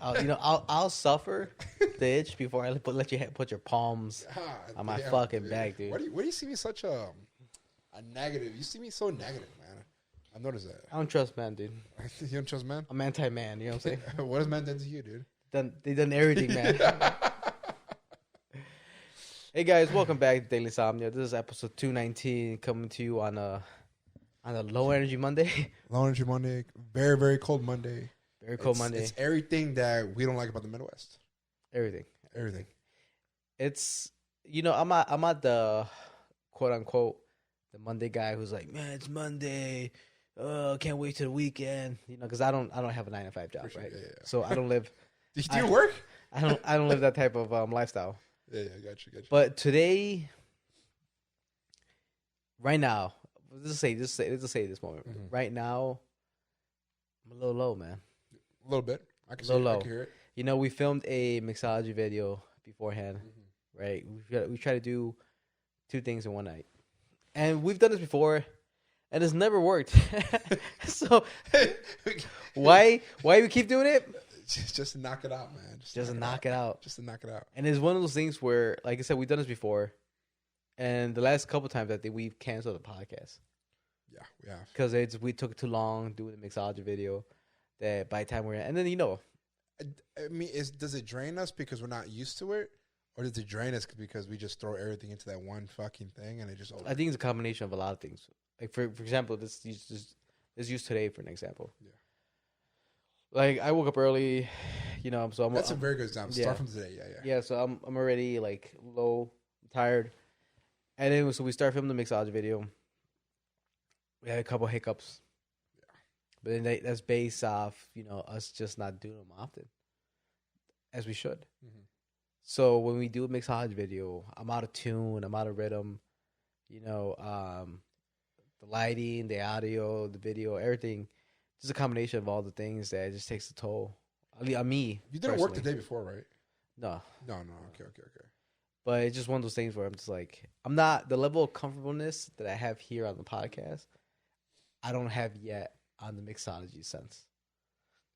I'll suffer the itch before I let you put your palms on my fucking back, dude. Why do you see me such a negative? You see me so negative, man. I've noticed that. I don't trust men, dude. You don't trust men? I'm anti-man. You know what I'm saying? What has men done to you, dude? They done everything, man. Hey guys, welcome back to Daily Insomnia. This is episode 219, coming to you on a low energy Monday. Low energy Monday, very very cold Monday. Very cold Monday. It's everything that we don't like about the Midwest. Everything. It's I'm not the quote unquote the Monday guy who's like, man, it's Monday. Can't wait till the weekend. Because I don't have a 9-to-5 job, right? Yeah. So I don't live. Do you work? I don't live that type of lifestyle. Yeah, I got you. But today, right now, let's say this moment. Mm-hmm. Right now, I'm a little low, man. A little bit. I can hear it. We filmed a mixology video beforehand, right? We try to do 2 things in one night, and we've done this before, and it's never worked. So why we keep doing it? Just to knock it out, man. Just to knock it out. And it's one of those things where, like I said, we've done this before, and the last couple times I think we've canceled the podcast. Yeah, we have. Because we took too long doing the mixology video. That by the time we're in, and then I mean, does it drain us because we're not used to it, or does it drain us because we just throw everything into that one fucking thing and it just? I think it's a combination of a lot of things. Like for example, this used today for an example. Yeah. Like I woke up early, so that's a very good example. Start from today, yeah. Yeah, so I'm already like low, tired, and then so we start filming the mixology video. We had a couple hiccups. But then that's based off, us just not doing them often, as we should. Mm-hmm. So when we do a mixology video, I'm out of tune, I'm out of rhythm, the lighting, the audio, the video, everything. Just a combination of all the things that just takes a toll. On me. You didn't work the day before, right? No. Okay. But it's just one of those things where I'm just like, I'm not, the level of comfortableness that I have here on the podcast, I don't have yet on the mixology sense.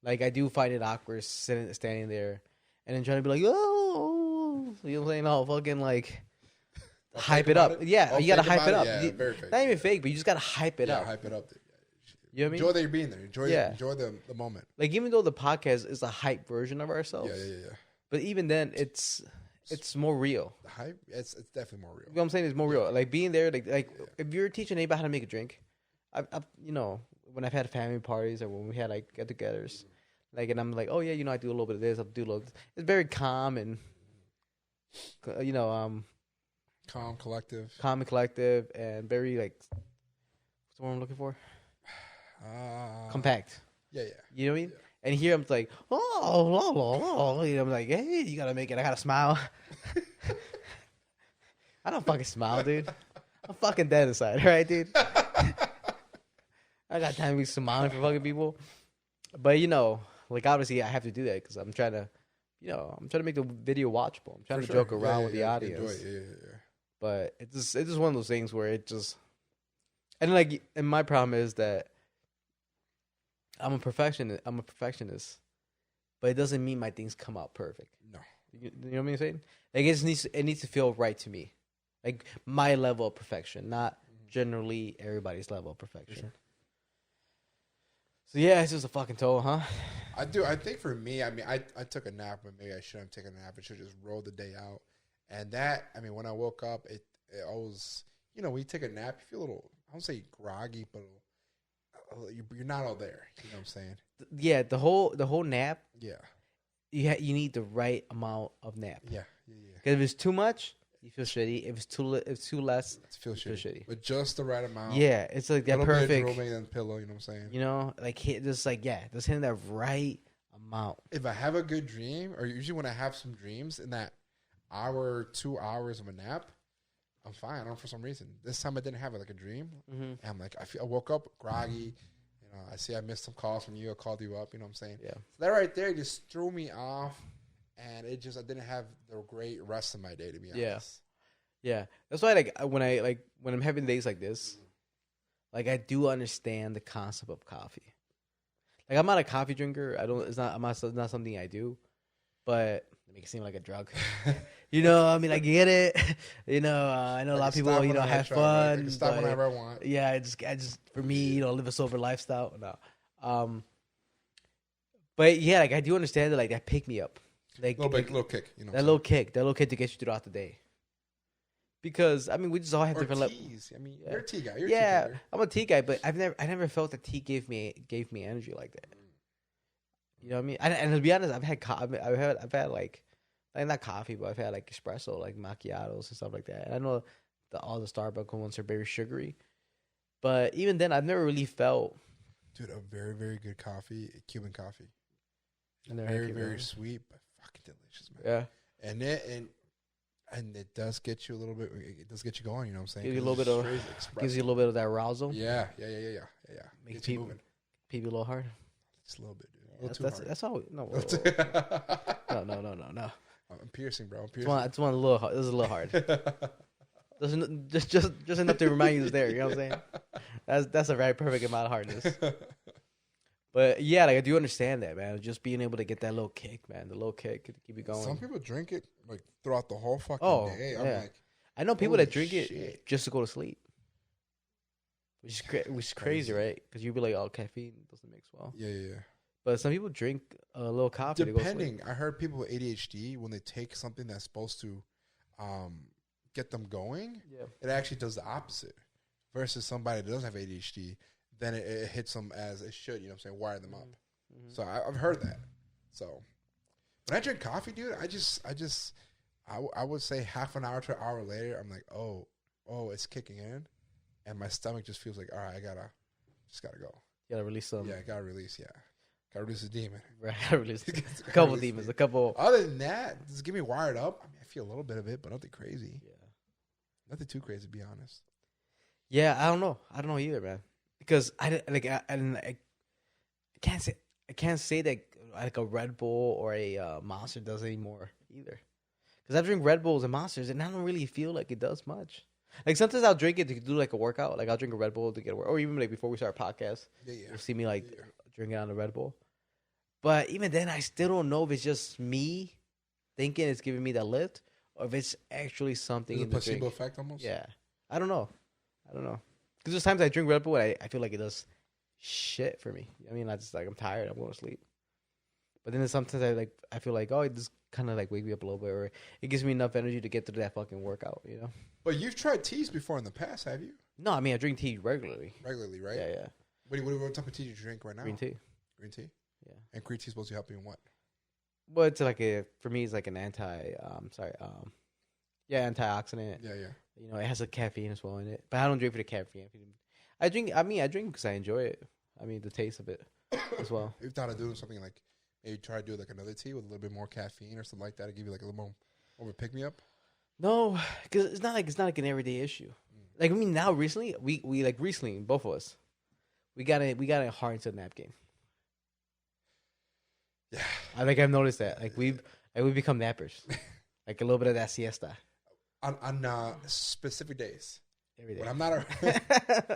Like, I do find it awkward standing there and then trying to be like, oh, you know what I'm saying? Oh, fucking, like, hype it up. Yeah, you got to hype it up. Yeah, very fake. Not even fake, but you just got to hype it up. Yeah, hype it up. You know what I mean? Enjoy that you're being there. Enjoy the moment. Like, even though the podcast is a hype version of ourselves. Yeah. But even then, it's more real. The hype, it's definitely more real. You know what I'm saying? It's more real. Like, being there, if you're teaching anybody how to make a drink, I've when I've had family parties or when we had like get-togethers, like, and I'm like, oh yeah, I do a little bit of this, I'll do a little. It's very calm and, calm, collective, and very like, what's the word I'm looking for? Compact. Yeah. You know what I mean? Yeah. And here I'm like, I'm like, hey, you gotta make it. I gotta smile. I don't fucking smile, dude. I'm fucking dead inside, right, dude? I got time to be smiling for fucking people. But, like, obviously I have to do that because I'm trying to, I'm trying to make the video watchable. I'm trying to joke around with the audience. Yeah. But it's just one of those things where it just, and like, and my problem is that I'm a perfectionist, but it doesn't mean my things come out perfect. No. You know what I'm saying? Like, it needs to feel right to me. Like, my level of perfection, not generally everybody's level of perfection. Sure. So, yeah, it's just a fucking toll, huh? I do. I think for me, I mean, I took a nap, but maybe I shouldn't have taken a nap. I should have just rolled the day out. And that, I mean, when I woke up, it was, when you take a nap, you feel a little, I don't say groggy, but you're not all there. You know what I'm saying? Yeah, the whole nap. Yeah. You need the right amount of nap. Yeah. Because if it's too much, you feel shitty. If it's too less, you feel shitty. But just the right amount. Yeah, it's like that perfect. Bit of drooling and pillow, you know what I'm saying? Just hitting that right amount. If I have a good dream, or usually when I have some dreams in that hour, 2 hours of a nap, I'm fine. I don't know, for some reason. This time I didn't have a dream. Mm-hmm. And I'm like, I woke up groggy. I see I missed some calls from you. I called you up. You know what I'm saying? Yeah. So that right there just threw me off. And I didn't have the great rest of my day, to be honest. Yeah. That's why, when I'm having days like this, I do understand the concept of coffee. Like I'm not a coffee drinker. It's not something I do, but it makes it seem like a drug. You know, I mean, I get it. You know, I know a lot of people, you know, have fun. I can stop whenever I want. Yeah, I just for me, you know, live a sober lifestyle. No, but yeah, like I do understand that, like that pick me up, like little kick, you know, that little kick to get you throughout the day. Because I mean, we just all have different levels. I mean, yeah. You're a tea guy. You're yeah, a tea I'm a tea guy, but I never felt that tea gave me energy like that. You know what I mean? And to be honest, I've had like not coffee, but I've had like espresso, like macchiatos and stuff like that. And I know all the Starbucks ones are very sugary, but even then, I've never really felt. Dude, a very, very good coffee, Cuban coffee. And very, very sweet, but fucking delicious, man. Yeah. And it does get you a little bit. It does get you going. You know what I'm saying? Gives you a little bit of that arousal. Yeah. Makes people a little hard. Just a little bit, dude. That's all. No. No. I'm piercing, bro. I'm piercing. It's one a little hard. This is a little hard. just enough to remind you it's there. You know what I'm saying? That's a very perfect amount of hardness. But yeah, like I do understand that, man. Just being able to get that little kick, man. The little kick to keep you going. Some people drink it like throughout the whole fucking day. I'm like, I know people that drink it just to go to sleep, which is crazy, right? Because you'd be like, "Oh, caffeine doesn't mix well." Yeah. But some people drink a little coffee. Depending, to go sleep. I heard people with ADHD when they take something that's supposed to get them going, it actually does the opposite. Versus somebody that doesn't have ADHD, then it hits them as it should. You know what I'm saying? Wire them up. Mm-hmm. So I've heard that. So when I drink coffee, dude, I would say half an hour to an hour later, I'm like, oh, it's kicking in, and my stomach just feels like, all right, just gotta go. You gotta release some. Yeah, gotta release the demon. Right, gotta release a couple demons, a couple. Other than that, just get me wired up. I mean, I feel a little bit of it, but nothing crazy. Yeah, nothing too crazy, to be honest. Yeah, I don't know either, man. Because I can't say that like a Red Bull or a Monster does anymore either. Because I drink Red Bulls and Monsters, and I don't really feel like it does much. Like sometimes I'll drink it to do like a workout. Like I'll drink a Red Bull to get a workout, or even like before we start a podcast, you'll see me like drinking on the Red Bull. But even then, I still don't know if it's just me thinking it's giving me that lift, or if it's actually something. Is it a placebo effect almost? Yeah, I don't know. Because there's times I drink Red Bull and I feel like it does shit for me. I mean, I'm tired. I'm going to sleep. But then sometimes I feel like, it just kind of like wake me up a little bit, or it gives me enough energy to get through that fucking workout, you know? But you've tried teas before in the past, have you? No, I mean, I drink tea regularly. Regularly, right? Yeah. What type of tea do you drink right now? Green tea. Green tea? Yeah. And green tea is supposed to help you in what? Well, it's like for me, it's like an antioxidant. Yeah. You know, it has a caffeine as well in it. But I don't drink for the caffeine. I drink because I enjoy it. I mean, the taste of it as well. You've thought of doing something like, maybe try to do like another tea with a little bit more caffeine or something like that to give you like a little more of a pick-me-up? No, because it's not like an everyday issue. Like, I mean, now recently, we like recently, both of us, we got hard into the nap game. Yeah. I've noticed that. Like, we've become nappers. Like, a little bit of that siesta. On specific days. Every day. When I'm not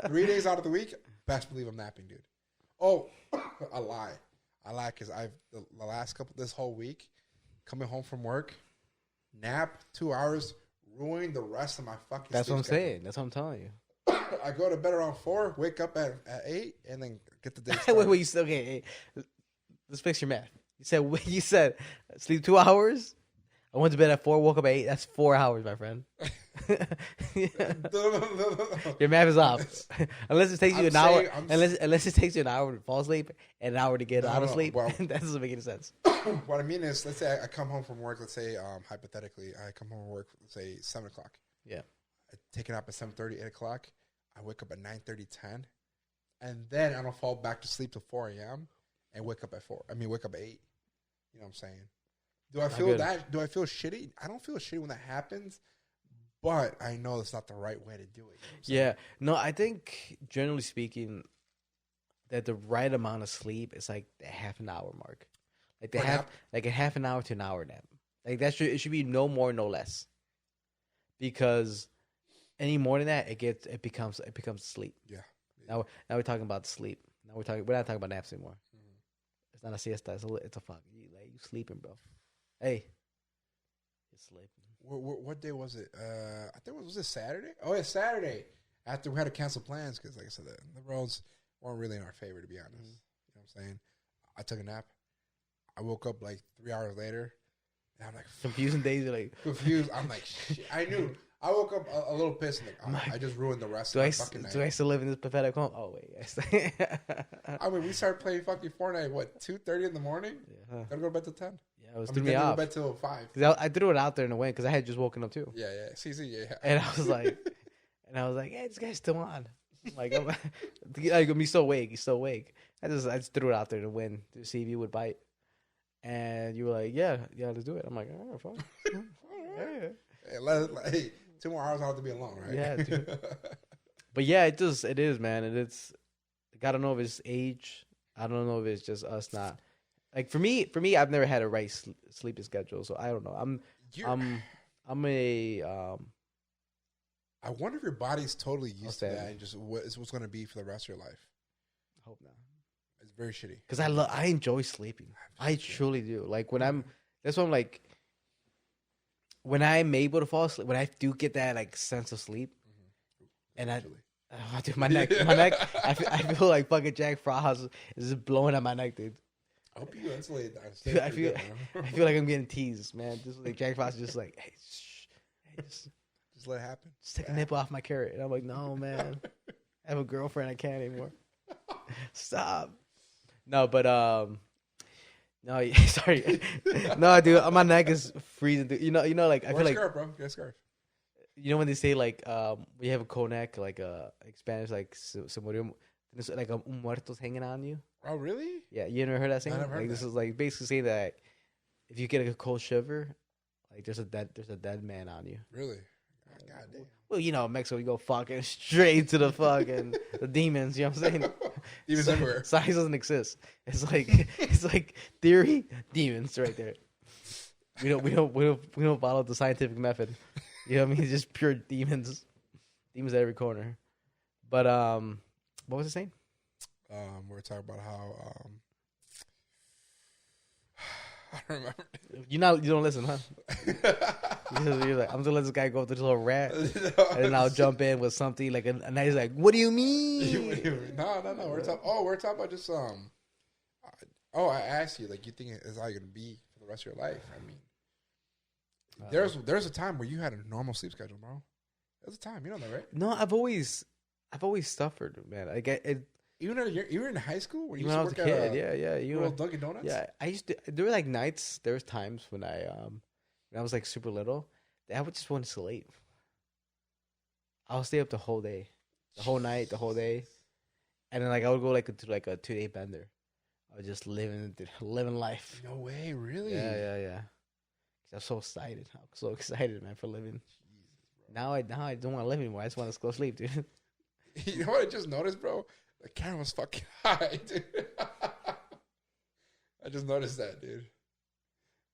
3 days out of the week, best believe I'm napping, dude. Oh, I lie because the last this whole week, coming home from work, nap 2 hours, ruin the rest of my fucking That's what I'm schedule. saying. That's what I'm telling you. I go to bed around 4, wake up at 8, and then get the day started. Wait, you said, okay, let's fix your math. You said sleep 2 hours? I went to bed at 4, woke up at 8. That's 4 hours, my friend. Your math is off. Unless it takes you an hour. Unless it takes you an hour to fall asleep and an hour to get out of sleep. Well, that doesn't make any sense. What I mean is, let's say I come home from work. Let's say, hypothetically, I come home from work, let's say 7 o'clock. Yeah. I take it up at 7:30, 8 o'clock. I wake up at 9:30, 10. And then I don't fall back to sleep till 4 a.m. and wake up at 8. You know what I'm saying? Do I feel that? Do I feel shitty? I don't feel shitty when that happens, but I know that's not the right way to do it. You know No, I think generally speaking, that the right amount of sleep is like the half an hour mark, like a half an hour to an hour nap. Like it should be no more, no less, because any more than that, it becomes sleep. Yeah. Now we're talking about sleep. We're not talking about naps anymore. It's not a siesta. It's a fuck. You sleeping, bro. Hey, you're sleeping. What day was it? I think was it Saturday? Oh, it's Saturday. After we had to cancel plans because, like I said, the roads weren't really in our favor, to be honest. You know what I'm saying? I took a nap. I woke up like 3 hours later, and I'm like, confusing days. You're like confused. I'm like, shit. I knew. I woke up a little pissed. And like, I just ruined the rest of my fucking night. Do I still live in this pathetic home? Oh wait, yes. I mean, we started playing fucking Fortnite. What, 2:30 in the morning? Yeah. Gotta go to bed till 10. Yeah, it was threw me off. Go to bed till 5. I threw it out there in a way because I had just woken up too. Yeah. Yeah. And I was like, hey, this guy's still on. Like, I'm he's still awake. He's still awake. I just threw it out there to win to see if you would bite. And you were like, yeah, let's do it. I'm like, all right, fine. Yeah. Hey, 2 more hours, I'll have to be alone, right? Yeah, dude. But yeah, it is, man. And I don't know if it's age. I don't know if it's just us not. Like for me, I've never had a right sleeping schedule, so I don't know. I wonder if your body's totally used to that and just what's going to be for the rest of your life. I hope not. It's very shitty. Because I enjoy sleeping. I truly do. Like that's why I'm like, when I'm able to fall asleep, when I do get that like sense of sleep, and dude, my neck, I feel like fucking Jack Frost is just blowing at my neck, dude. I hope you insulate that. Dude, I feel like I'm getting teased, man. Just like Jack Frost, just like, hey, just let it happen. Just take a nipple off my carrot. And I'm like, no, man. I have a girlfriend. I can't anymore. Stop. No, but no, sorry. No, dude, my neck is freezing. Dude. You know, like I feel like scarf, bro. Get a scarf. You know when they say like we have a cold neck, like Spanish, like se murió, like un muerto's hanging on you. Oh, really? Yeah, you never heard that saying? I never heard like that. This is like basically saying that if you get a cold shiver, like there's a dead man on you. Really? God damn. Well, you know, Mexico, you go fucking straight to the fucking the demons. You know what I'm saying? Demons everywhere. Science doesn't exist. It's like theory, demons right there. We don't follow the scientific method. You know what I mean? It's just pure demons at every corner. But what was it saying? We were talking about how I don't remember. You don't listen, huh? You're like, I'm gonna let this guy go through this little rat, and then I'll jump in with something like, and he's like, "What do you mean?" No. We're talking about just I asked you, like, you think it's how you're gonna be for the rest of your life? I mean, there's a time where you had a normal sleep schedule, bro. There's a time, you know that, right? No, I've always suffered, man. I get it. Even in high school, when I was a kid, yeah. You know, Dunkin' Donuts. Yeah, I used to. There were like nights. There was times when I was like super little, that I would just want to sleep. I'll stay up the whole day, the whole night, the whole day, and then like I would go like into like a 2-day bender. I was just living life. No way, really? Yeah. I'm so excited. I'm so excited, man, for living. Jesus, now I don't want to live anymore. I just want to go sleep, dude. You know what I just noticed, bro? The camera was fucking high, dude. I just noticed that, dude.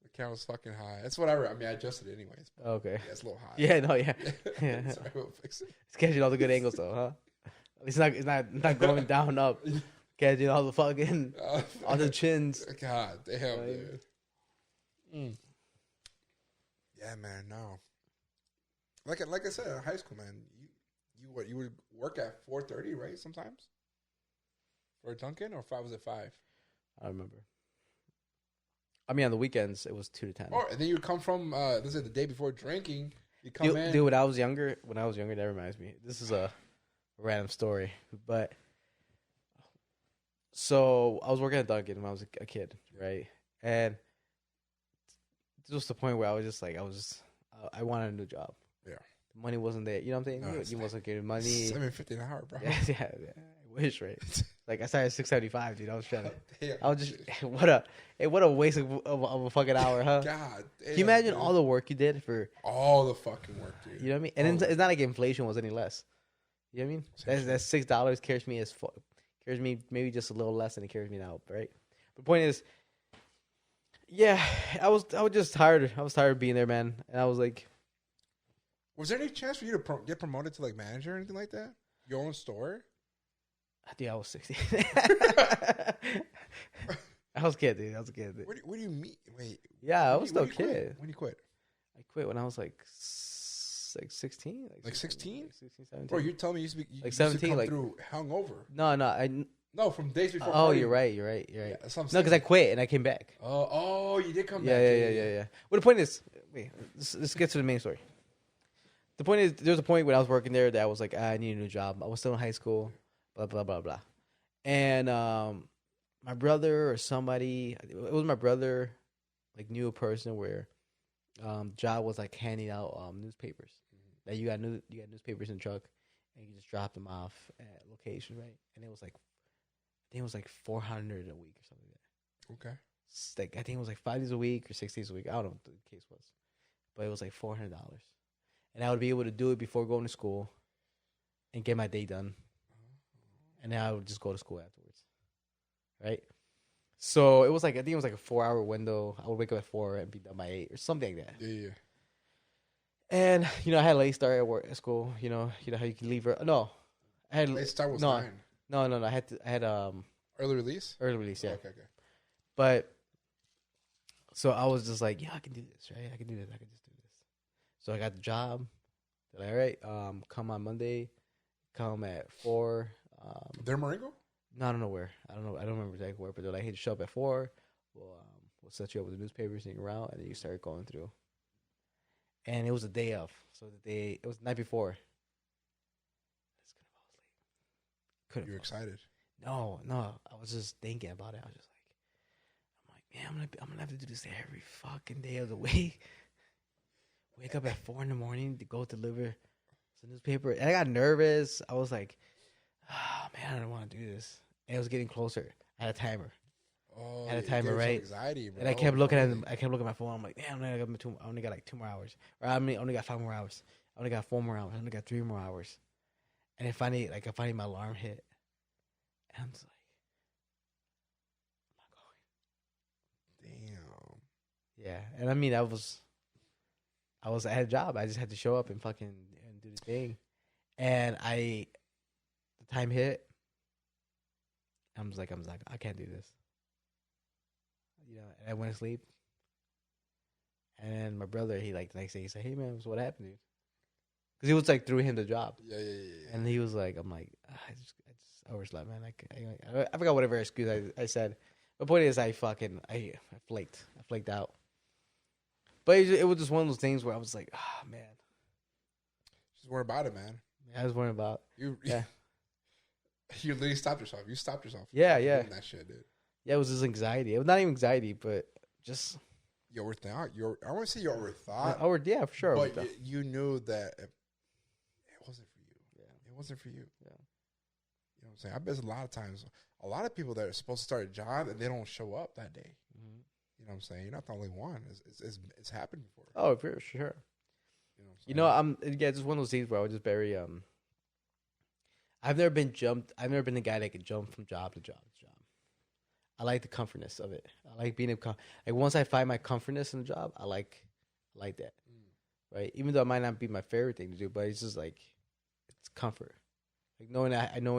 The camera was fucking high. That's whatever. I mean, I adjusted it anyways. Okay. Yeah, it's a little high. Yeah, no, yeah. Sorry, we'll fix it. It's catching all the good angles, though, huh? It's not going down, up. Catching all the fucking, all the chins. God damn, dude. Yeah, man, no. Like I said, in high school, man, you would work at 4:30, right? Sometimes for a Dunkin', or was it 5? I remember. I mean, on the weekends it was 2 to 10. Oh, and then you would come from this is the day before drinking. You come in, dude. When I was younger, that reminds me. This is a random story, but so I was working at Dunkin' when I was a kid, right? And this was the point where I was just like, I wanted a new job. Yeah. The money wasn't there. You know what I'm saying? You wasn't getting money. $7.50 an hour, bro. Yeah. I wish, right? Like I started at $6.75, dude. I was trying to. Damn, I was just what a waste of a fucking hour, huh? God damn. Can you imagine dude. all the work you did for all the fucking work, dude? You know what I mean? And it's not like inflation was any less. You know what I mean? That $6 carries me maybe just a little less than it carries me now, right? The point is, yeah, I was just tired. I was tired of being there, man. And I was like, was there any chance for you to get promoted to like manager or anything like that? Your own store? I think I was 60. I was a kid, dude. I was a kid, dude. What do you mean? Wait. Yeah, I was still a kid. When you quit? I quit when I was like 16. Like 16? Like 16, 17. Bro, you're telling me you like 17, like through hungover. No, from days before. Oh, partying. you're right. Yeah, that's what I'm No, saying. because I quit and I came back. Oh, you did come back. Yeah. Well, the point is, wait, let's get to the main story. The point is, there's a point when I was working there that I was like, I need a new job. I was still in high school, blah, blah, blah, blah. And my brother or somebody, it was my brother, like knew a person where job was like handing out newspapers. That you got newspapers in the truck and you just drop them off at location, right? And it was like, I think it was like 400 a week or something like that. Okay. It's like, I think it was like 5 days a week or 6 days a week. I don't know what the case was. But it was like $400. And I would be able to do it before going to school and get my day done. And then I would just go to school afterwards. Right? So it was like, I think it was like a 4-hour window. I would wake up at 4 and be done by 8 or something like that. Yeah. And, I had a late start at school. You know how you can leave. No. I had Late start was 9. No. I had Early release? Early release, yeah. Okay. But so I was just like, yeah, I can do this, right? I can do this. I can just do this. So I got the job. They're like, all right, come on Monday. Come at 4. They're Marengo? No, I don't know where. I don't know. I don't remember exactly where. But they're like, hey, show up at 4. We'll set you up with the newspapers, sneak around, and then you start going through. And it was the day of. So it was the night before. You're excited? No. I was just thinking about it. I was just like, I'm like, man, I'm gonna have to do this every fucking day of the week. Wake up at 4 in the morning to go deliver the newspaper. And I got nervous. I was like, man, I don't want to do this. And it was getting closer. I had a timer. Oh, I had a timer, right? Anxiety, bro. And I kept looking at my phone. I'm like, damn, I only got like 2 more hours. Or I only got 5 more hours. I only got 4 more hours. I only got 3 more hours. And then finally, my alarm hit. And I'm just like, I'm not going. Damn. Yeah. And I mean, I had a job. I just had to show up and fucking do the thing. And the time hit. I was like, I can't do this. And I went to sleep. And then my brother, the next day, he said, hey, man, so what happened, dude? Because it was like through him the job. Yeah. And he was like, I'm like, I just overslept, man. I forgot whatever excuse I said. The point is, I flaked. I flaked out. But it was just one of those things where I was like, man. Just worry about it, man. I was worrying about yeah. You literally stopped yourself. You stopped yourself. Yeah. Doing that shit, dude. Yeah, it was just anxiety. It was not even anxiety, but just you overthought. I want to say you overthought. Yeah, for sure. But you knew that it wasn't for you. Yeah, it wasn't for you. Yeah. You know what I'm saying? I bet a lot of times, a lot of people that are supposed to start a job and they don't show up that day. Mm-hmm. You know what I'm saying? You're not the only one. It's happened before. Oh, for sure. You know, just one of those things where I was just very I've never been the guy that could jump from job to job to job. I like the comfortness of it. I like being like once I find my comfortness in the job, I like that. Right? Even though it might not be my favorite thing to do, but it's just like it's comfort. Like knowing I know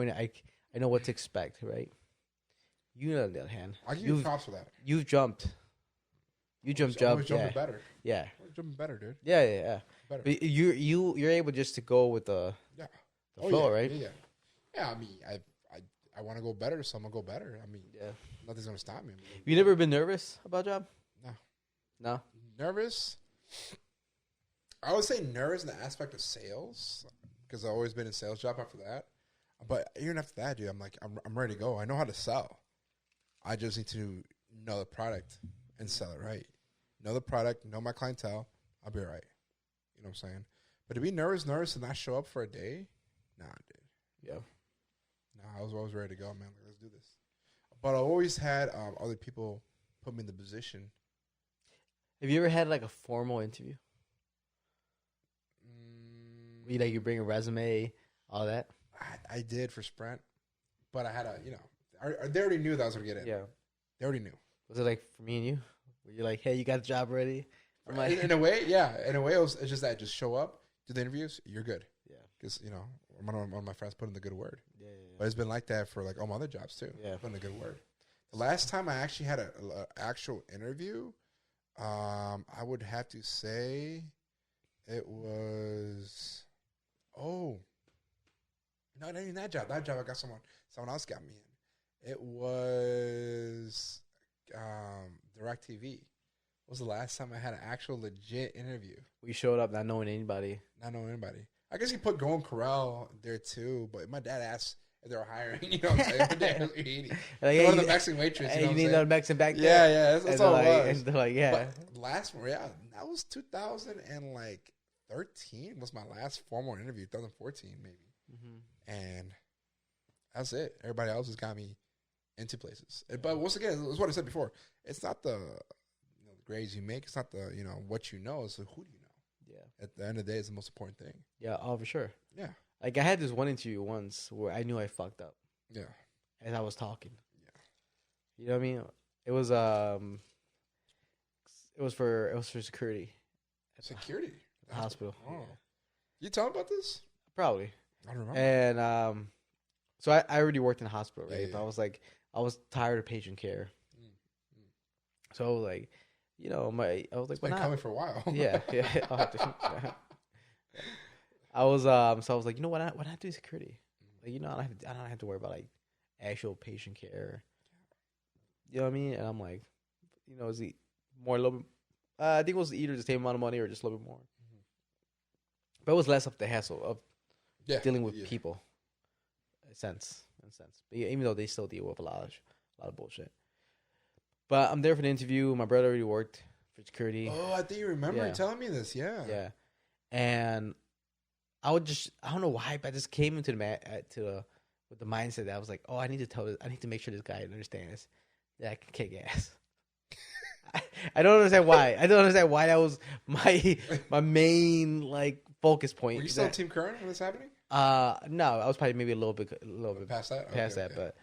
what to expect, right? You on the other hand, I give you props for that. You've jumped. You jumped. Jumping better. Yeah. Jumping better, dude. Yeah. Better. But you're able just to go with the flow, right? Yeah. I mean, I want to go better, so I'm gonna go better. I mean, nothing's gonna stop me. You never been nervous about a job? No. Nervous? I would say nervous in the aspect of sales because I've always been in sales job after that. But even after that, dude, I'm like, I'm ready to go. I know how to sell. I just need to know the product and sell it right. Know the product, know my clientele. I'll be all right. You know what I'm saying? But to be nervous and not show up for a day, nah, dude. Yeah. Nah, I was always ready to go, man. Like, let's do this. But I always had other people put me in the position. Have you ever had like a formal interview? You bring a resume, all that? I did for Sprint, but I had they already knew that I was going to get in. Yeah. They already knew. Was it like for me and you? Were you like, hey, you got the job ready? In a way, yeah. In a way, it's just that. Just show up, do the interviews, you're good. Yeah. Because, one of my friends put in the good word. Yeah. But it's been like that for like all my other jobs too. Yeah. Put in the good word. The last time I actually had a actual interview, I would have to say it was. Oh, no, it ain't that job. That job I got someone else got me in. It was DirecTV. Was the last time I had an actual legit interview. We showed up not knowing anybody. I guess he put Golden Corral there too, but my dad asked if they were hiring. You know what I'm saying? My dad was 80. Like, hey, one of the Mexican waitress. You know need another Mexican back there? Yeah, that's all it was. And they're like, yeah. But last one, yeah, that was 2013 was my last formal interview, 2014 maybe. Mm-hmm. And that's it. Everybody else has got me into places. But once again, it's what I said before. It's not the grades you make. It's not the what you know. It's who do you know. Yeah. At the end of the day, it's the most important thing. Yeah. Oh, for sure. Yeah. Like I had this one interview once where I knew I fucked up. Yeah. As I was talking. Yeah. You know what I mean? It was for security. Security. The hospital. Oh. Yeah. You tell me about this? Probably. I don't remember. And so I already worked in the hospital, right? Yeah. But I was tired of patient care. So like, I was like, it's been coming for a while. Yeah. I was like, why not do security? Like, I don't have to worry about like actual patient care. You know what I mean? And I'm like, is it more a little bit? I think it was either the same amount of money or just a little bit more. Mm-hmm. But it was less of the hassle of dealing with people. In a sense. But even though they still deal with a lot of bullshit. But I'm there for the interview. My brother already worked for security. Oh, I think you remember telling me this. Yeah. Yeah. And I don't know why, but I just came into with the mindset that I was like, oh, I need to make sure this guy understands that I can kick ass. I don't understand why. I don't understand why that was my main like focus point. Were you still Team Current when this happening? No, I was probably maybe a little bit past that. But I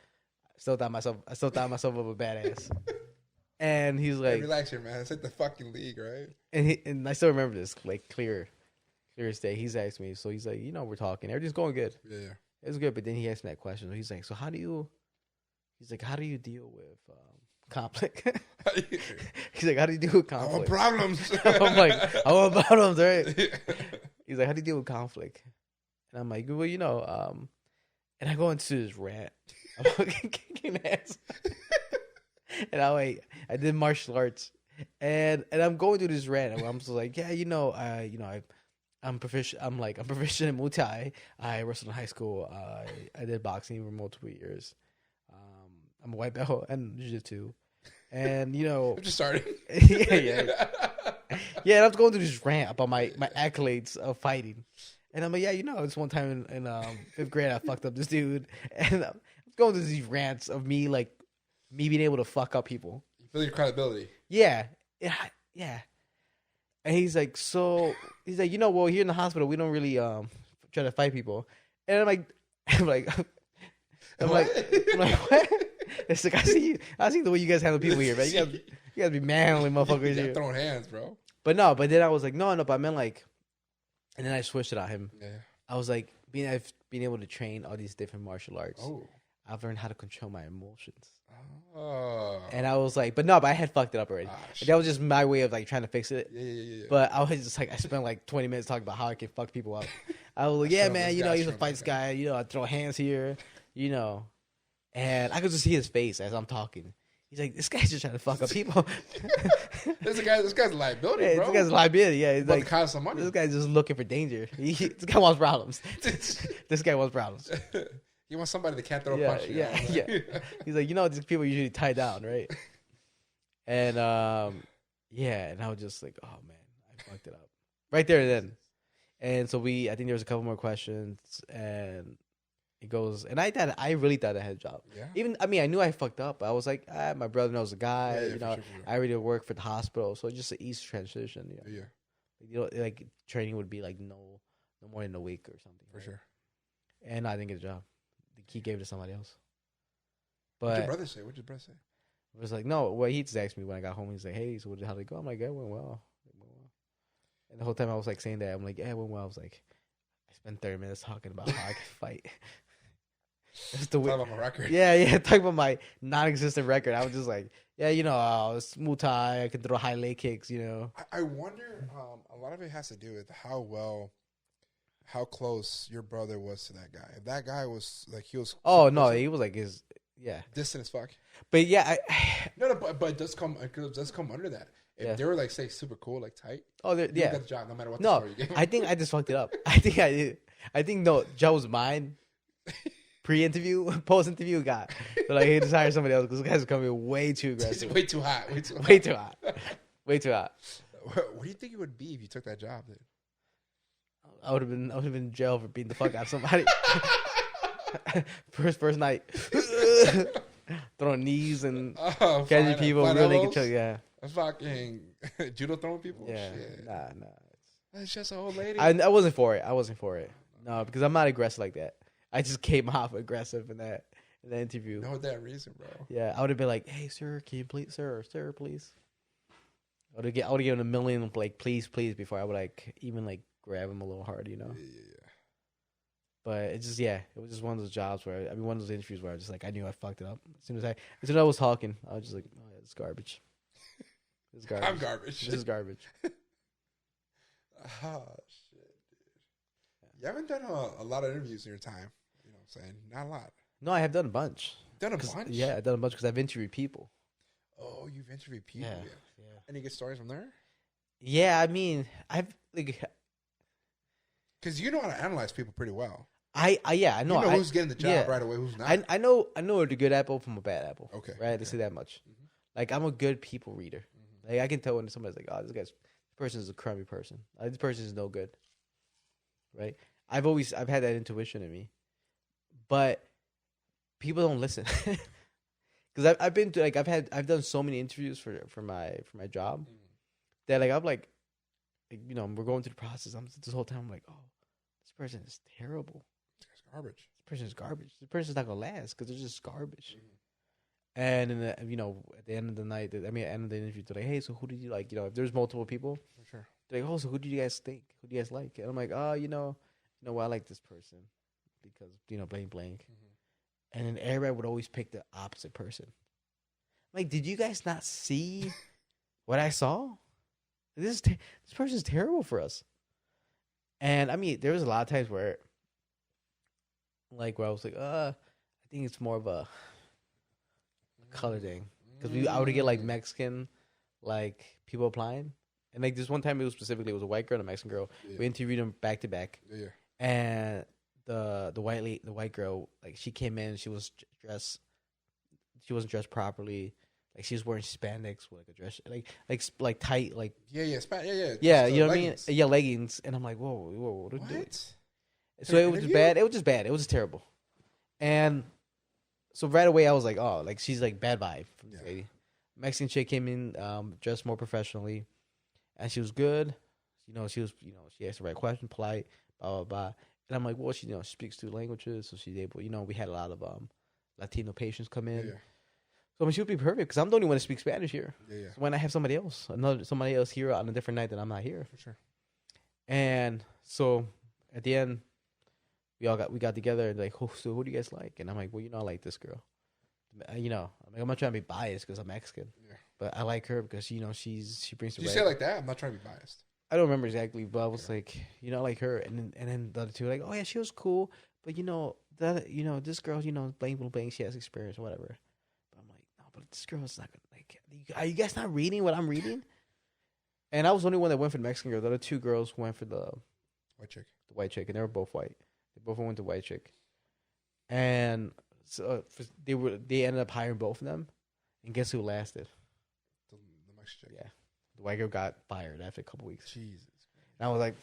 still thought myself of a badass. And he's like, hey, relax here, man. It's like the fucking league, right? And I still remember this like clear as day. He's asked me, so he's like, we're talking, everything's going good. Yeah. It was good, but then he asked me that question. He's like, so how do you deal with conflict? He's like, how do you deal with conflict? I want problems. I'm like, I want problems, right? He's like, how do you deal with conflict? And I'm like, well, and I go into this rant. I'm fucking kicking ass. And I did martial arts, and I'm going through this rant. And I'm just like, I'm proficient. I'm proficient in Muay Thai. I wrestled in high school. I did boxing for multiple years. I'm a white belt and jiu-jitsu. And I'm just starting. yeah. And I was going through this rant about my accolades of fighting. And I'm like, this one time in 5th grade, I fucked up this dude. And I was going through these rants of me being able to fuck up people. You feel your credibility. Yeah. And he's like, well, here in the hospital, we don't really try to fight people. And I'm like, what? It's like, I see the way you guys handle people here, man. You guys be manly motherfuckers here. Throwing hands, bro. But then I was like, no, but I meant like, and then I switched it on him. Yeah. I was like, being able to train all these different martial arts. Oh. I've learned how to control my emotions. Oh. And I was like, but I had fucked it up already. That was just my way of like trying to fix it. Yeah. But I was just like, I spent like 20 minutes talking about how I can fuck people up. I was like, yeah, man, I used to fight this guy. I throw hands here, And I could just see his face as I'm talking. He's like, this guy's just trying to fuck up people. This guy's a liability, bro. This guy's a liability, yeah. He's like, cost some money. This guy's just looking for danger. This guy wants problems. This guy wants problems. You want somebody that can't throw a punch. Yeah. He's like, these people usually tie down, right? And and I was just like, oh man, I fucked it up right there and then. And so I think there was a couple more questions, and it goes, and I really thought I had a job. Yeah. I knew I fucked up. I was like, my brother knows a guy. Sure. I already work for the hospital, so just an easy transition. Yeah. Like training would be like no more than a week or something. For sure. And I didn't get a job. He gave it to somebody else. But what'd your brother say? It was like, no. Well, he just asked me when I got home. He's like, hey, so how'd it go? I'm like, yeah, it went well. And the whole time I was like saying that, I'm like, yeah, it went well. I was like, I spent 30 minutes talking about how I could fight. It's the Talk about my record. Yeah. Talk about my non-existent record. I was just like, yeah, smooth tie. I can throw high leg kicks. I wonder. A lot of it has to do with how close your brother was to that guy. If that guy was like he was. Oh no, he was like distant as fuck. But yeah, no, but it does come under that. If they were like say super cool, like tight. Oh, you yeah. got the job no matter what. No, the story you gave. I think I just fucked it up. I think I did. I think no, Joe was mine. Pre-interview, post-interview, guy. So like he just hired somebody else because this guy's coming way too aggressive. way too hot. Way too hot. What do you think it would be if you took that job, dude? I would have been in jail for beating the fuck out of somebody. first night, throwing knees and catching people, really good choke. Yeah, fucking judo throwing people. Yeah, shit. Nah. It's just an old lady. I wasn't for it. No, because I'm not aggressive like that. I just came off aggressive in that interview. No damn reason, bro. Yeah, I would have been like, "Hey, sir, can you please, sir, please." I would have given a million like, please, before I would like even like grab him a little hard, Yeah. But it was just one of those jobs where one of those interviews where I just like I knew I fucked it up as soon as I was talking. I was just like, oh yeah, it's garbage. It's garbage. I'm garbage. This is garbage. Oh shit, dude. You haven't done a lot of interviews in your time. You know what I'm saying? Not a lot. No, I have done a bunch. Done a bunch? Yeah, I've done a bunch because I've interviewed people. Oh, you've interviewed people. Yeah. Any good stories from there? Yeah, I mean, I've like, because you know how to analyze people pretty well. I know. You know who's getting the job right away, who's not. I know a good apple from a bad apple. Okay. Right? To say that much. Mm-hmm. Like, I'm a good people reader. Mm-hmm. Like, I can tell when somebody's like, oh, this person is a crummy person. This person is no good. Right? I've had that intuition in me. But people don't listen. Because I've been to, like, I've done so many interviews for my job that, like, I'm like, we're going through the process. This whole time I'm like, oh, this person is terrible. It's garbage. This person is garbage. This person's not gonna last because they're just garbage. Mm-hmm. And in at the end of the night, at the end of the interview, they're like, hey, so who did you like? If there's multiple people, for sure. They're like, oh, so who do you guys think? Who do you guys like? And I'm like, oh, I like this person because blank. Mm-hmm. And then everybody would always pick the opposite person. I'm like, did you guys not see what I saw? This person's terrible for us. And I mean, there was a lot of times where I was like, I think it's more of a color thing. Because I would get like Mexican, like people applying. And like this one time it was a white girl and a Mexican girl. Yeah. We interviewed them back to back. Yeah. And the white girl, like she came in, she wasn't dressed properly. Like she was wearing spandex with like a dress, like tight, like yeah, you know what I mean? Yeah, leggings. And I'm like, whoa, what are you doing? So it was bad. It was just bad. It was just terrible. And so right away I was like, oh, like she's like bad vibe from this lady. Mexican chick came in, dressed more professionally, and she was good. She asked the right question, polite, blah blah blah. And I'm like, well, she speaks two languages, so she's able. We had a lot of Latino patients come in. Yeah. So I mean, she would be perfect because I'm the only one that speaks Spanish here. Yeah. So when I have somebody else here on a different night, then I'm not here. For sure. And so at the end, we got together and like, so who do you guys like? And I'm like, well, I like this girl. I'm not trying to be biased because I'm Mexican. Yeah. But I like her because she brings. Did you say it like that? I'm not trying to be biased. I don't remember exactly, but I was like, I like her, and then the other two were like, oh yeah, she was cool, but this girl, blank, she has experience or whatever. But this girl's not gonna like. Are you guys not reading what I'm reading? And I was the only one that went for the Mexican girl. The other two girls went for the white chick. The white chick, and they were both white. They both went to white chick, and so they ended up hiring both of them. And guess who lasted? The Mexican chick. Yeah, the white girl got fired after a couple weeks. Jesus. And I was like,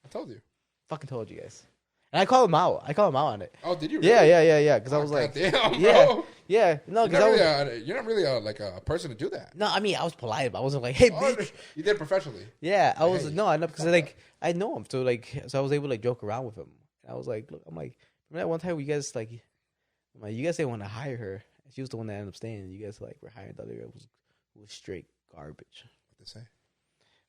I told you. Fucking told you guys. And I called him out. on it. Oh, did you? Really? Yeah. Because I was like, damn, yeah. No, because you're not really like a person to do that. No, I mean I was polite, but I wasn't like, hey, bitch. You did professionally. Yeah, I was because I know him, so I was able to like joke around with him. And I was like, look, I'm like, remember that one time you guys like, you guys didn't want to hire her. She was the one that ended up staying. And you guys like were hiring the other girl who was straight garbage. What they say?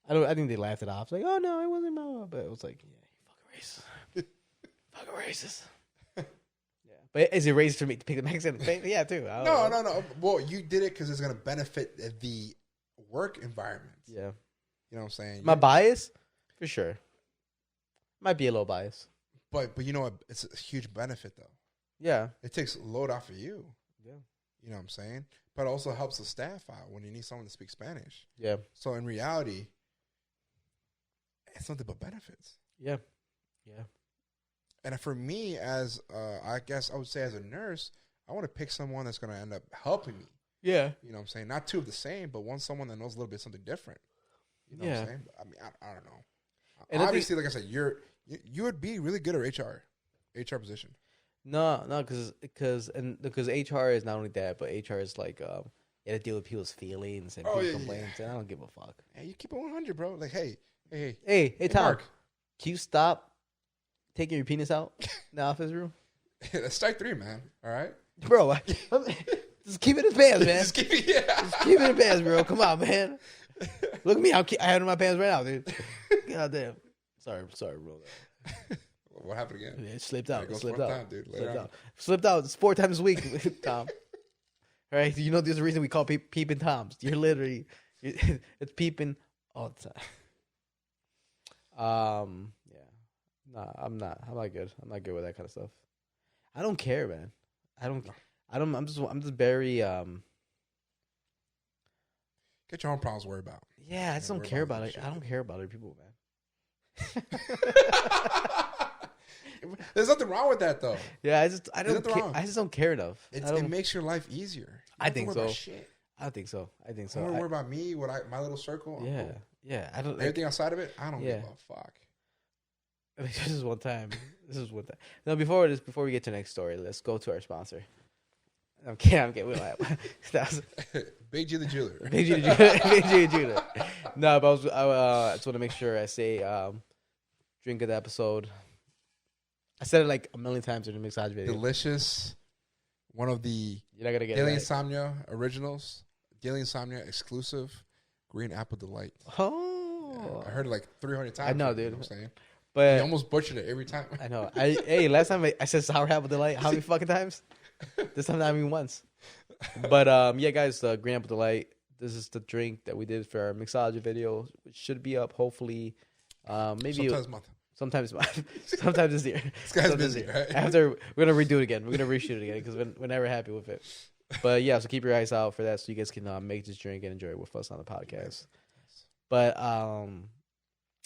I think they laughed it off. Like, oh no, it wasn't my, but it was like, yeah, you fucking racist. Fucking racist. But is it racist for me to pick the Mexican? Yeah, too. No. Well, you did it because it's gonna benefit the work environment. Yeah. You know what I'm saying? My bias, for sure. Might be a little bias. But you know what? It's a huge benefit though. Yeah. It takes a load off of you. Yeah. You know what I'm saying? But it also helps the staff out when you need someone to speak Spanish. Yeah. So in reality, it's nothing but benefits. Yeah. Yeah. And for me, as I guess I would say as a nurse, I want to pick someone that's going to end up helping me. Yeah. You know what I'm saying? Not two of the same, but someone that knows a little bit something different. You know what I'm saying? I mean, I don't know. And obviously, like I said, you would be really good at HR position. No, because HR is not only that, but HR is like you have to deal with people's feelings and people's complaints, and I don't give a fuck. Hey, you keep it 100, bro. Like, hey, Tom, Mark, can you stop taking your penis out in the office room? That's strike 3, man. All right, bro. Just keep it in pants, man. Just keep it in pants, bro. Come on, man. Look at me. I have it in my pants right now, dude. God damn. Sorry, bro. What happened again? It slipped out. Dude, Slipped out. It's 4 times a week, Tom. All right? You know, there's a reason we call peeping Toms. You're literally, it's peeping all the time. Yeah. Nah, I'm not good. I'm not good with that kind of stuff. I don't care, man. I'm just very, get your own problems to worry about. Yeah, I just don't care about it. I don't care about other people, man. There's nothing wrong with that, though. Yeah, I just don't care enough. It makes your life easier. I think so. I think so. I don't worry about me, my little circle. Yeah, yeah. I don't everything outside of it. I don't give a fuck. This is one time. No, before we get to the next story, let's go to our sponsor. I'm kidding. That was Big G the Jeweler. Big G the Jeweler. No, but I just want to make sure I say drink of the episode. I said it like a million times in the mixage video. Delicious. One of the You're not gonna get Daily Insomnia originals. Daily Insomnia exclusive. Green Apple Delight. Oh. Yeah, I heard it like 300 times. I know, dude. You know what I'm saying? But you almost butchered it every time. I know. Last time I said Sour Apple Delight. How many fucking times? This time not even once. But yeah, guys, the Green Apple Delight. This is the drink that we did for our mixology video, which should be up hopefully maybe sometime this year. This guy's busy, right? After we're gonna redo it again. We're gonna reshoot it again because we're never happy with it. But yeah, so keep your eyes out for that so you guys can make this drink and enjoy it with us on the podcast. But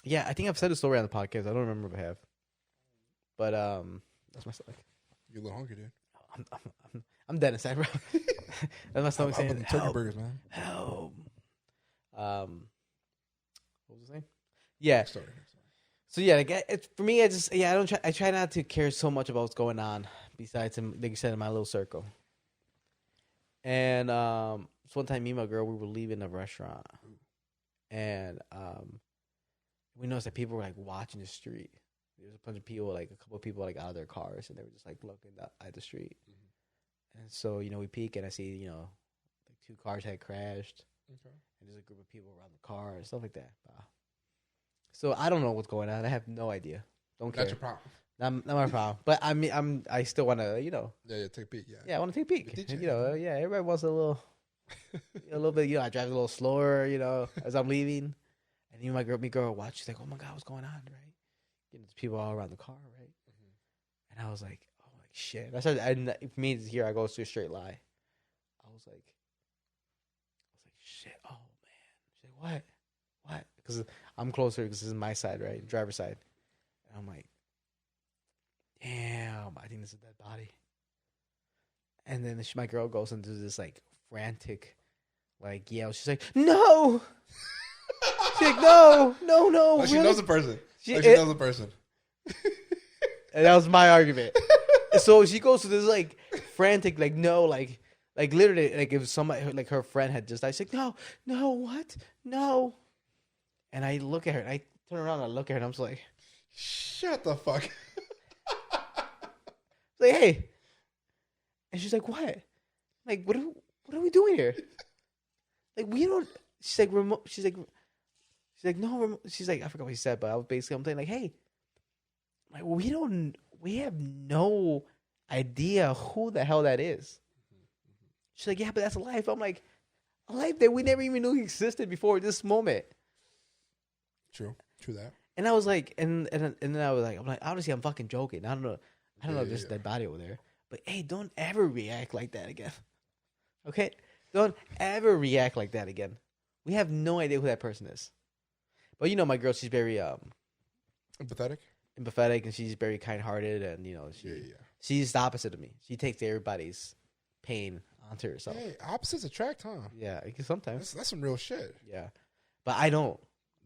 yeah, I think I've said the story on the podcast. I don't remember if I have. But that's my stomach. You're a little hungry, dude. I'm dead inside, bro. That's my stomach saying, "Help, turkey burgers, man." Help. What was I saying? Yeah. Next story. So yeah, for me, I try not to care so much about what's going on besides, like you said, in my little circle. And so one time, me and my girl, we were leaving a restaurant, and we noticed that people were like watching the street. There was a bunch of people, like a couple of people, like out of their cars, and they were just like looking at the street. Mm-hmm. And so, we peek, and I see, like 2 cars had crashed, and there's a group of people around the car and stuff like that. So I don't know what's going on. I have no idea. Don't care. That's your problem. Not my problem. But I still want to, Yeah, take a peek. Yeah. Yeah, I want to take a peek. Yeah, everybody wants a little bit. I drive a little slower, as I'm leaving. And even my girl watched. She's like, "Oh my God, what's going on?" Right? There's people all around the car, right? Mm-hmm. And I was like, "Oh, like shit." For me to hear, I go to a straight lie. I was like, "Shit, oh man." She's like, "What?" Because I'm closer because this is my side, right? Driver's side. And I'm like, damn, I think this is a dead body. And then my girl goes into this like frantic, like yell. She's like, "No!" She's like, "No. Oh, she knows the person. She knows the person. And that was my argument. So she goes to this like frantic, like no, like literally, like if somebody, like her friend had just died. She's like, no, what? No. And I look at her, and I turn around and I look at her, and I'm just like, shut the fuck. Like, hey. And she's like, what? Like, what are we doing here? Like, we don't. She's like, no. She's like, I forgot what she said, but I'm saying like, hey, like we have no idea who the hell that is. She's like, yeah, but that's a life. I'm like, a life that we never even knew existed before this moment. True that. And I was like, and then I was like, I'm like, obviously I'm fucking joking. I don't know if there's a dead body over there. But hey, don't ever react like that again. Okay? Don't ever react like that again. We have no idea who that person is. But you know, my girl, she's very empathetic, and she's very kind-hearted, and you know, she's the opposite of me. She takes everybody's pain onto herself. Hey, opposites attract, huh? Yeah, sometimes. That's some real shit. Yeah, but I don't.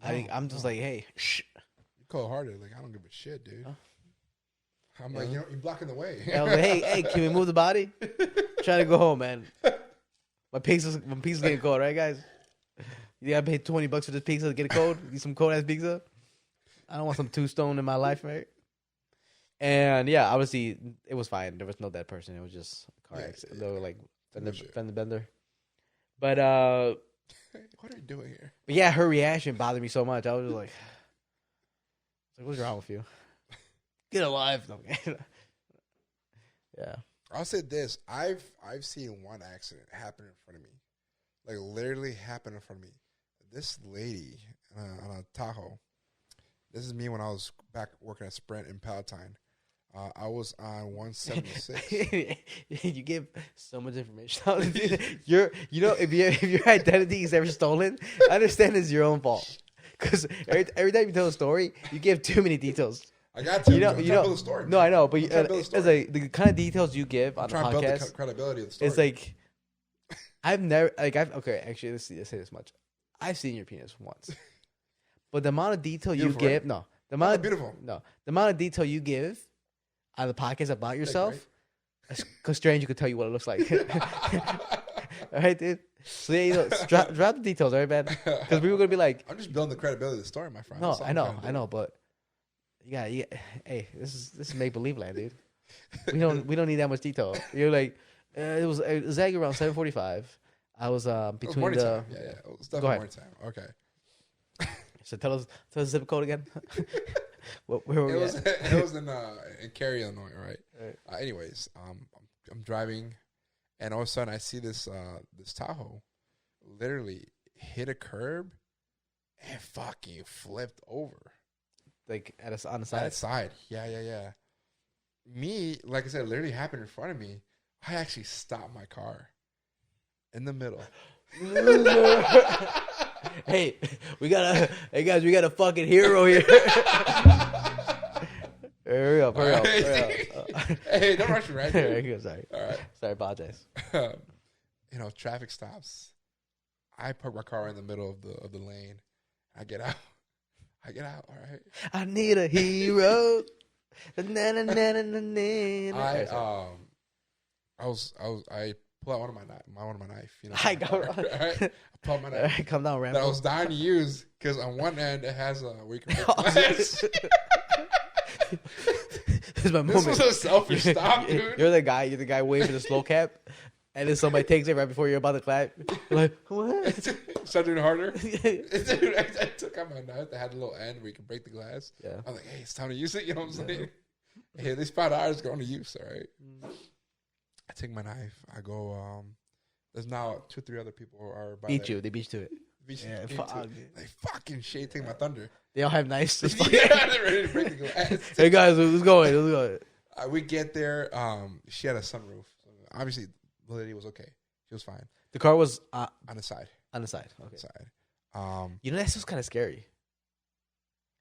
No, I'm just like, hey, shh. You cold-hearted. Like, I don't give a shit, dude. Huh? I'm like, you're blocking the way. I was like, hey, can we move the body? Trying to go home, man. My pizza's getting cold, right, guys? You gotta pay $20 for this pizza to get it cold. Get some cold ass pizza. I don't want some two-stone in my life, right? And yeah, obviously it was fine. There was no dead person. It was just a car accident. They were like fender bender. But what are you doing here? But yeah, her reaction bothered me so much. I was just like, what's wrong with you? Get alive. Yeah. I'll say this. I've seen one accident happen in front of me. Like, literally happen in front of me. This lady on a Tahoe. This is me when I was back working at Sprint in Palatine. I was on 176. You give so much information. If your identity is ever stolen, I understand it's your own fault. Because every time you tell a story, you give too many details. I got to. I'm trying to build a story. No, I know, but it's like the kind of details you give on the podcast. Trying to build the credibility of the story. It's like actually, let's say this much. I've seen your penis once, but the amount of detail beautiful, you give, right? the amount of detail you give on the podcast about yourself, because stranger could tell you what it looks like. All right, dude. So yeah, drop the details, all right, man? Because we were gonna be like, I'm just building the credibility of the story, my friend. No, I know, but yeah. Hey, this is make believe land, dude. We don't need that much detail. You're like, it was exactly around 7:45. I was between the time. Yeah. It was definitely morning time. Okay. So tell us the zip code again. Where were we at? It was in Cary, Illinois, right? Anyways, I'm driving, and all of a sudden I see this Tahoe literally hit a curb and fucking flipped over. Like on the side? At the side. Yeah. Me, like I said, literally happened in front of me. I actually stopped my car in the middle. Hey, we got a fucking hero here. Hurry up. Hey, don't rush me, right? Sorry. All right. Sorry, apologize. Traffic stops. I park my car in the middle of the lane. I get out. All right. I need a hero. I pull out one of my knife. You know, I got right? I pull out my knife. Right, come down, Rambo. That I was dying to use because on one end it has where you can put glass. This is my moment. This was a selfish stop, dude. You're the guy waiting for the slow cap, and then somebody takes it right before you're about to clap. You're like, what? Start doing harder. Dude, I took out my knife that had a little end where you can break the glass. Yeah. I'm like, hey, it's time to use it. You know what I'm saying? Hey, these $5 going to use, all right? I take my knife. I go. There's now 2-3 other people who are by beat you. They beat you to it. They fucking shade take my thunder. They all have knives. Yeah, they're ready to break the glass. Hey guys, who's going? We get there. She had a sunroof. So obviously, the lady was okay. She was fine. The car was on the side. On the side. Okay. Side. That's just kind of scary.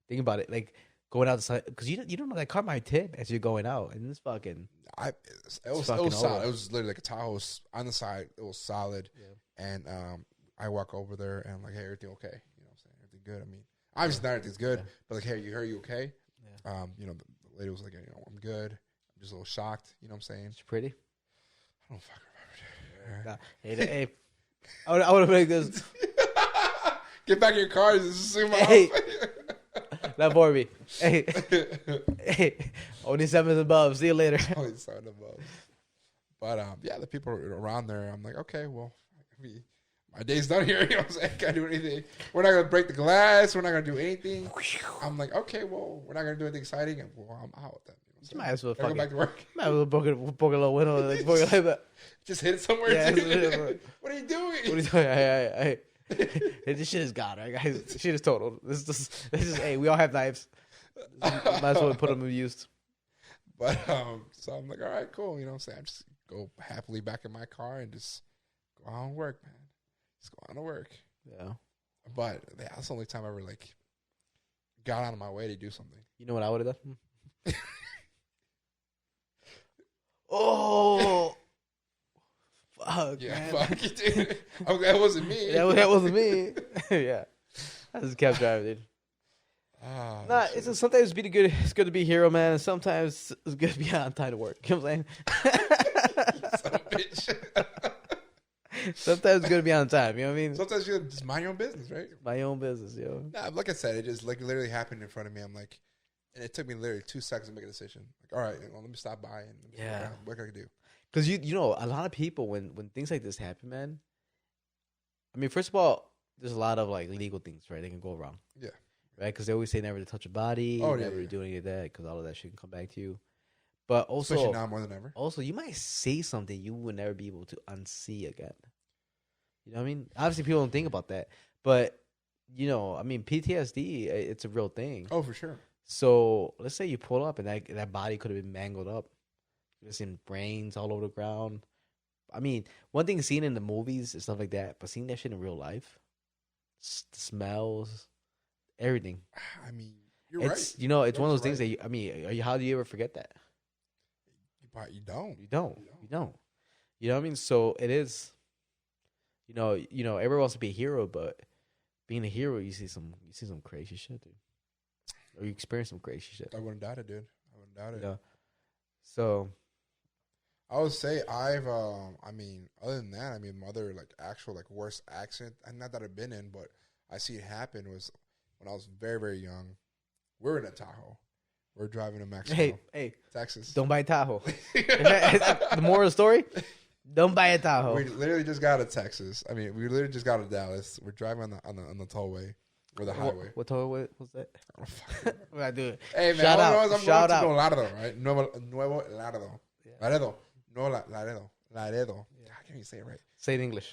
Think about it, like going out the side, because you don't know that car might tip as you're going out, and it's fucking. It was solid. It was literally like a Tahoe. It was on the side. It was solid. Yeah. And I walk over there and I'm like, hey, everything okay? You know what I'm saying? Everything good? I mean, obviously not everything's good, but like, hey, are you okay? Yeah. The lady was like, I'm good. I'm just a little shocked. You know what I'm saying? She's pretty. I don't fucking remember. Hey, I would have been like this. Get back in your car. Zoom out. Hey. Not for me. Hey. Only 7 above. See you later. Only 7 above. But the people around there, I'm like, okay, well, my day's done here. You know what I'm saying? Can't do anything. We're not gonna break the glass. We're not gonna do anything. I'm like, okay, well, we're not gonna do anything exciting, and well, I'm out then. You You might as well go back to work. Might as well poke a little window, like that. Just hit it somewhere. Yeah, what are you doing? What are you doing? Hey, this shit is gone, right, guys? This shit is total. This is. Hey, we all have knives. Might as well put them to use. But so I'm like, all right, cool. You know what I'm saying? I just go happily back in my car and just go on to work, man. Just go on to work. Yeah. But yeah, that's the only time I ever like got out of my way to do something. You know what I would have done? Oh. Fuck, yeah, man. fuck you, dude. Okay, that wasn't me. That wasn't me. Yeah. I just kept driving, dude. Oh, nah, sometimes it's good to be a hero, man. And sometimes it's good to be on time to work. You know what I'm saying? Son of a bitch. Sometimes it's good to be on time. You know what I mean? Sometimes you just mind your own business, right? My own business, yo. Nah, like I said, it just like literally happened in front of me. I'm like, and it took me literally 2 seconds to make a decision. Like, all right, well, let me stop by and Yeah. What can I do? Because you know, a lot of people when things like this happen, man. I mean, first of all, there's a lot of like legal things, right? They can go wrong. Yeah. Right? Because they always say never to touch a body, never to do any of that, because all of that shit can come back to you. But also, especially now more than ever. Also, you might say something you would never be able to unsee again. You know what I mean? Obviously, people don't think about that, but you know, I mean, PTSD, it's a real thing. Oh, for sure. So let's say you pull up and that body could have been mangled up. You've seen brains all over the ground. I mean, one thing seen in the movies and stuff like that, but seeing that shit in real life, the smells, everything. I mean, you're right. You know, it's one of those things that how do you ever forget that? You don't. You don't. You know what I mean? So it is. You know, everyone wants to be a hero, but being a hero, you see some crazy shit, dude. Or you experience some crazy shit. I wouldn't doubt it, dude. I wouldn't doubt it. You know? So I would say I've I mean, other than that, I mean, my other like actual like worst accident, and not that I've been in, but I see it happen was when I was very, very young. We're in a Tahoe. We're driving to Mexico. Hey, Texas. Don't buy a Tahoe. Is that the moral of the story? Don't buy a Tahoe. We literally just got to Texas. I mean, we literally just got to Dallas. We're driving on the tollway or the highway. What tollway was that? What I do? Hey man, shout out. I'm Shout going to out. Laredo, right? Nuevo Laredo. Yeah. Laredo. Laredo. Yeah. I can't even say it right. Say it in English.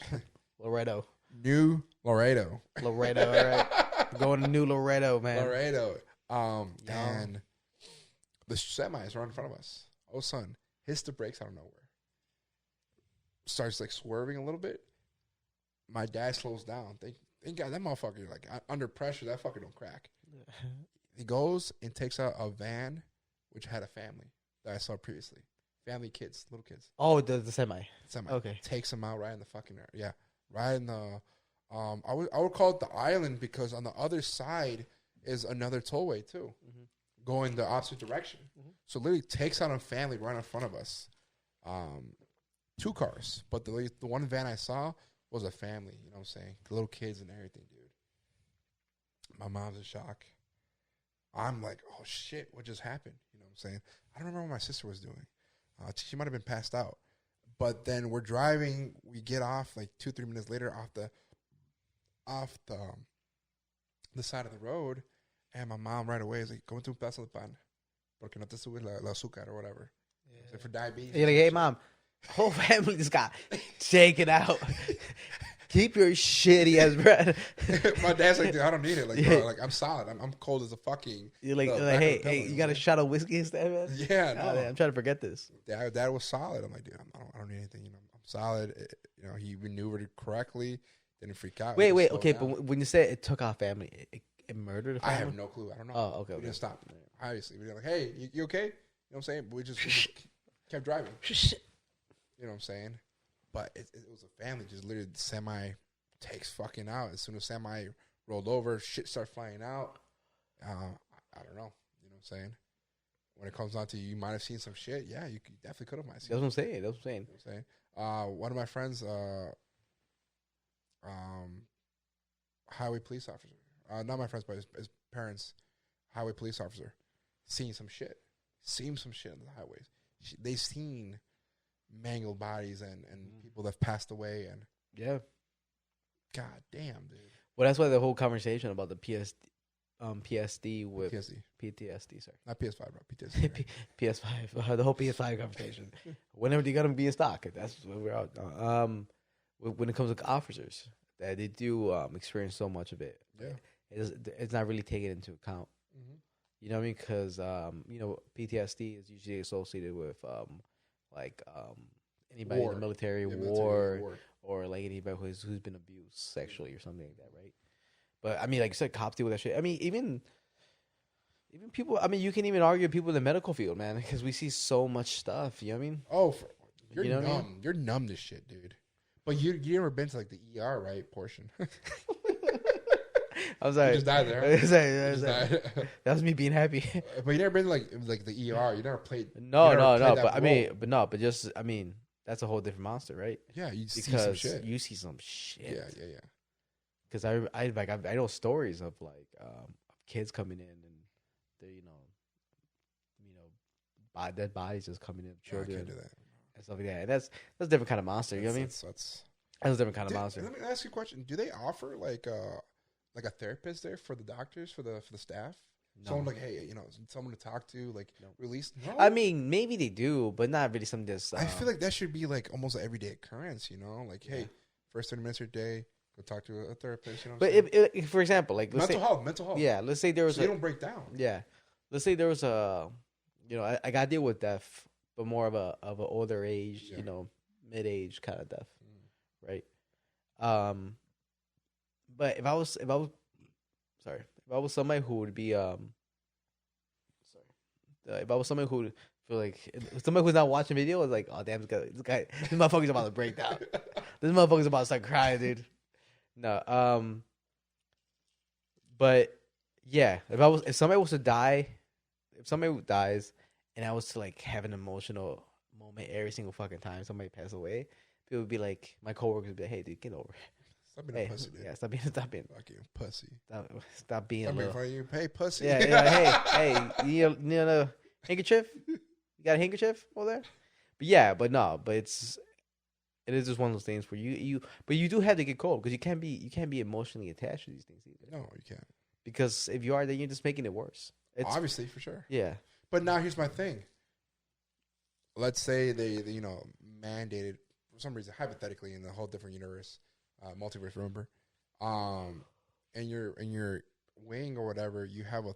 Laredo. New Laredo. Laredo. All right. Going to New Laredo, man. Laredo. And the semi is right in front of us. Oh, son, hits the brakes out of nowhere. Starts like swerving a little bit. My dad slows down. Thank God that motherfucker, like under pressure, that fucker don't crack. He goes and takes out a van which had a family that I saw previously. Family, kids, little kids. Oh, the semi. Okay. Takes them out right in the fucking right in the I would call it the island because on the other side is another tollway too, going the opposite direction. So literally takes out a family right in front of us. 2 cars, but the one van I saw was a family. You know what I'm saying? Little kids and everything, dude. My mom's in shock. I'm like, oh shit, what just happened? You know what I'm saying? I don't remember what my sister was doing. She might have been passed out. But then we're driving. We get off like 2-3 minutes later off the side of the road, and my mom right away is like, "Come to un pedazo de pan, porque no te sube la azúcar or whatever." Yeah. So for diabetes. You're like, hey mom, whole family just got taken out. Keep your shitty ass bread. My dad's like, dude, I don't need it. Like, bro, like I'm solid. I'm cold as a fucking. You're like hey, you got a shot of whiskey instead, man? Yeah, no. I'm trying to forget this. Dad was solid. I'm like, dude, I don't need anything. You know, I'm solid. You know, he maneuvered it correctly. Didn't freak out. Wait, okay, down. But when you say it took our family, it murdered a family? I have no clue. I don't know. Oh, okay. We didn't stop. Obviously, we were like, hey, you okay? You know what I'm saying? But we just kept driving. You know what I'm saying? But it was a family. Just literally the semi takes fucking out. As soon as semi rolled over, shit started flying out. I don't know. You know what I'm saying? When it comes down to you might have seen some shit. Yeah, you definitely could have. That's what I'm saying. That's what I'm saying. You know what I'm saying? One of my friends, highway police officer. Not my friends, but his parents, highway police officer, seen some shit. Seen some shit on the highways. They seen mangled bodies and people that have passed away. And yeah. God damn, dude. Well, that's why the whole conversation about the PSD with PTSD. PTSD. Sorry, Not PS5, bro. PTSD. Right? PS5. The whole PS5 conversation. Whenever they gonna be in stock, that's what we're out. When it comes to officers, that they do experience so much of it. Yeah. It's not really taken into account. Mm-hmm. You know what I mean? Because PTSD is usually associated with anybody in the military, Yeah, war, or like anybody who's been abused sexually or something like that, right? But I mean, like you said, cops deal with that shit. I mean, even people. I mean, you can even argue people in the medical field, man, because we see so much stuff. You know what I mean? Oh, you're You know numb. what I mean? You're numb to shit, dude. But you never been to like the ER, right? Portion. I was like, You just died there. I was like, You just died. that was me being happy. But you never been to like the ER. You never played. No. that But just I mean, that's a whole different monster, right? Yeah, you see Because some shit. you see some shit. Yeah. Because I know stories of like kids coming in and they're dead bodies just coming in, children I can't do that. and stuff like that. And that's a different kind of monster. You know what I mean? That's That's a different kind of monster. Let me ask you a question. Do they offer like a therapist there for the doctors, for the staff? No. Someone like, hey, someone to talk to, like release. No? I mean, maybe they do, but not really something that's. I feel like that should be like almost an everyday occurrence. Like, hey, first 30 minutes of your day, go talk to a therapist. What but I'm saying? if, for example, like let's mental health. Yeah, let's say there was so you don't break down. Yeah, let's say there was I got to deal with death, but more of a older age, mid-age kind of death, right? But if I was somebody who would be if I was somebody who would feel like somebody who's not watching videos, like, oh damn, this motherfucker's about to break down. This motherfucker's about to start crying, dude. No, but yeah, if somebody was to die, if somebody dies, and I was to like have an emotional moment every single fucking time somebody passed away, people would be like, my coworkers would be like, hey dude, get over it. Stop being a pussy, dude. Yeah, stop being fucking pussy. Stop being Stop a making little. fun of you. Hey, pussy. Yeah. Hey, you need a handkerchief? You got a handkerchief over there? But it is just one of those things where but you do have to get cold because you can't be emotionally attached to these things either. No, you can't. Because if you are, then you're just making it worse. Obviously, for sure. Yeah. But now here's my thing. Let's say they mandated for some reason, hypothetically, in a whole different universe, multiverse, remember, in your wing or whatever, you have a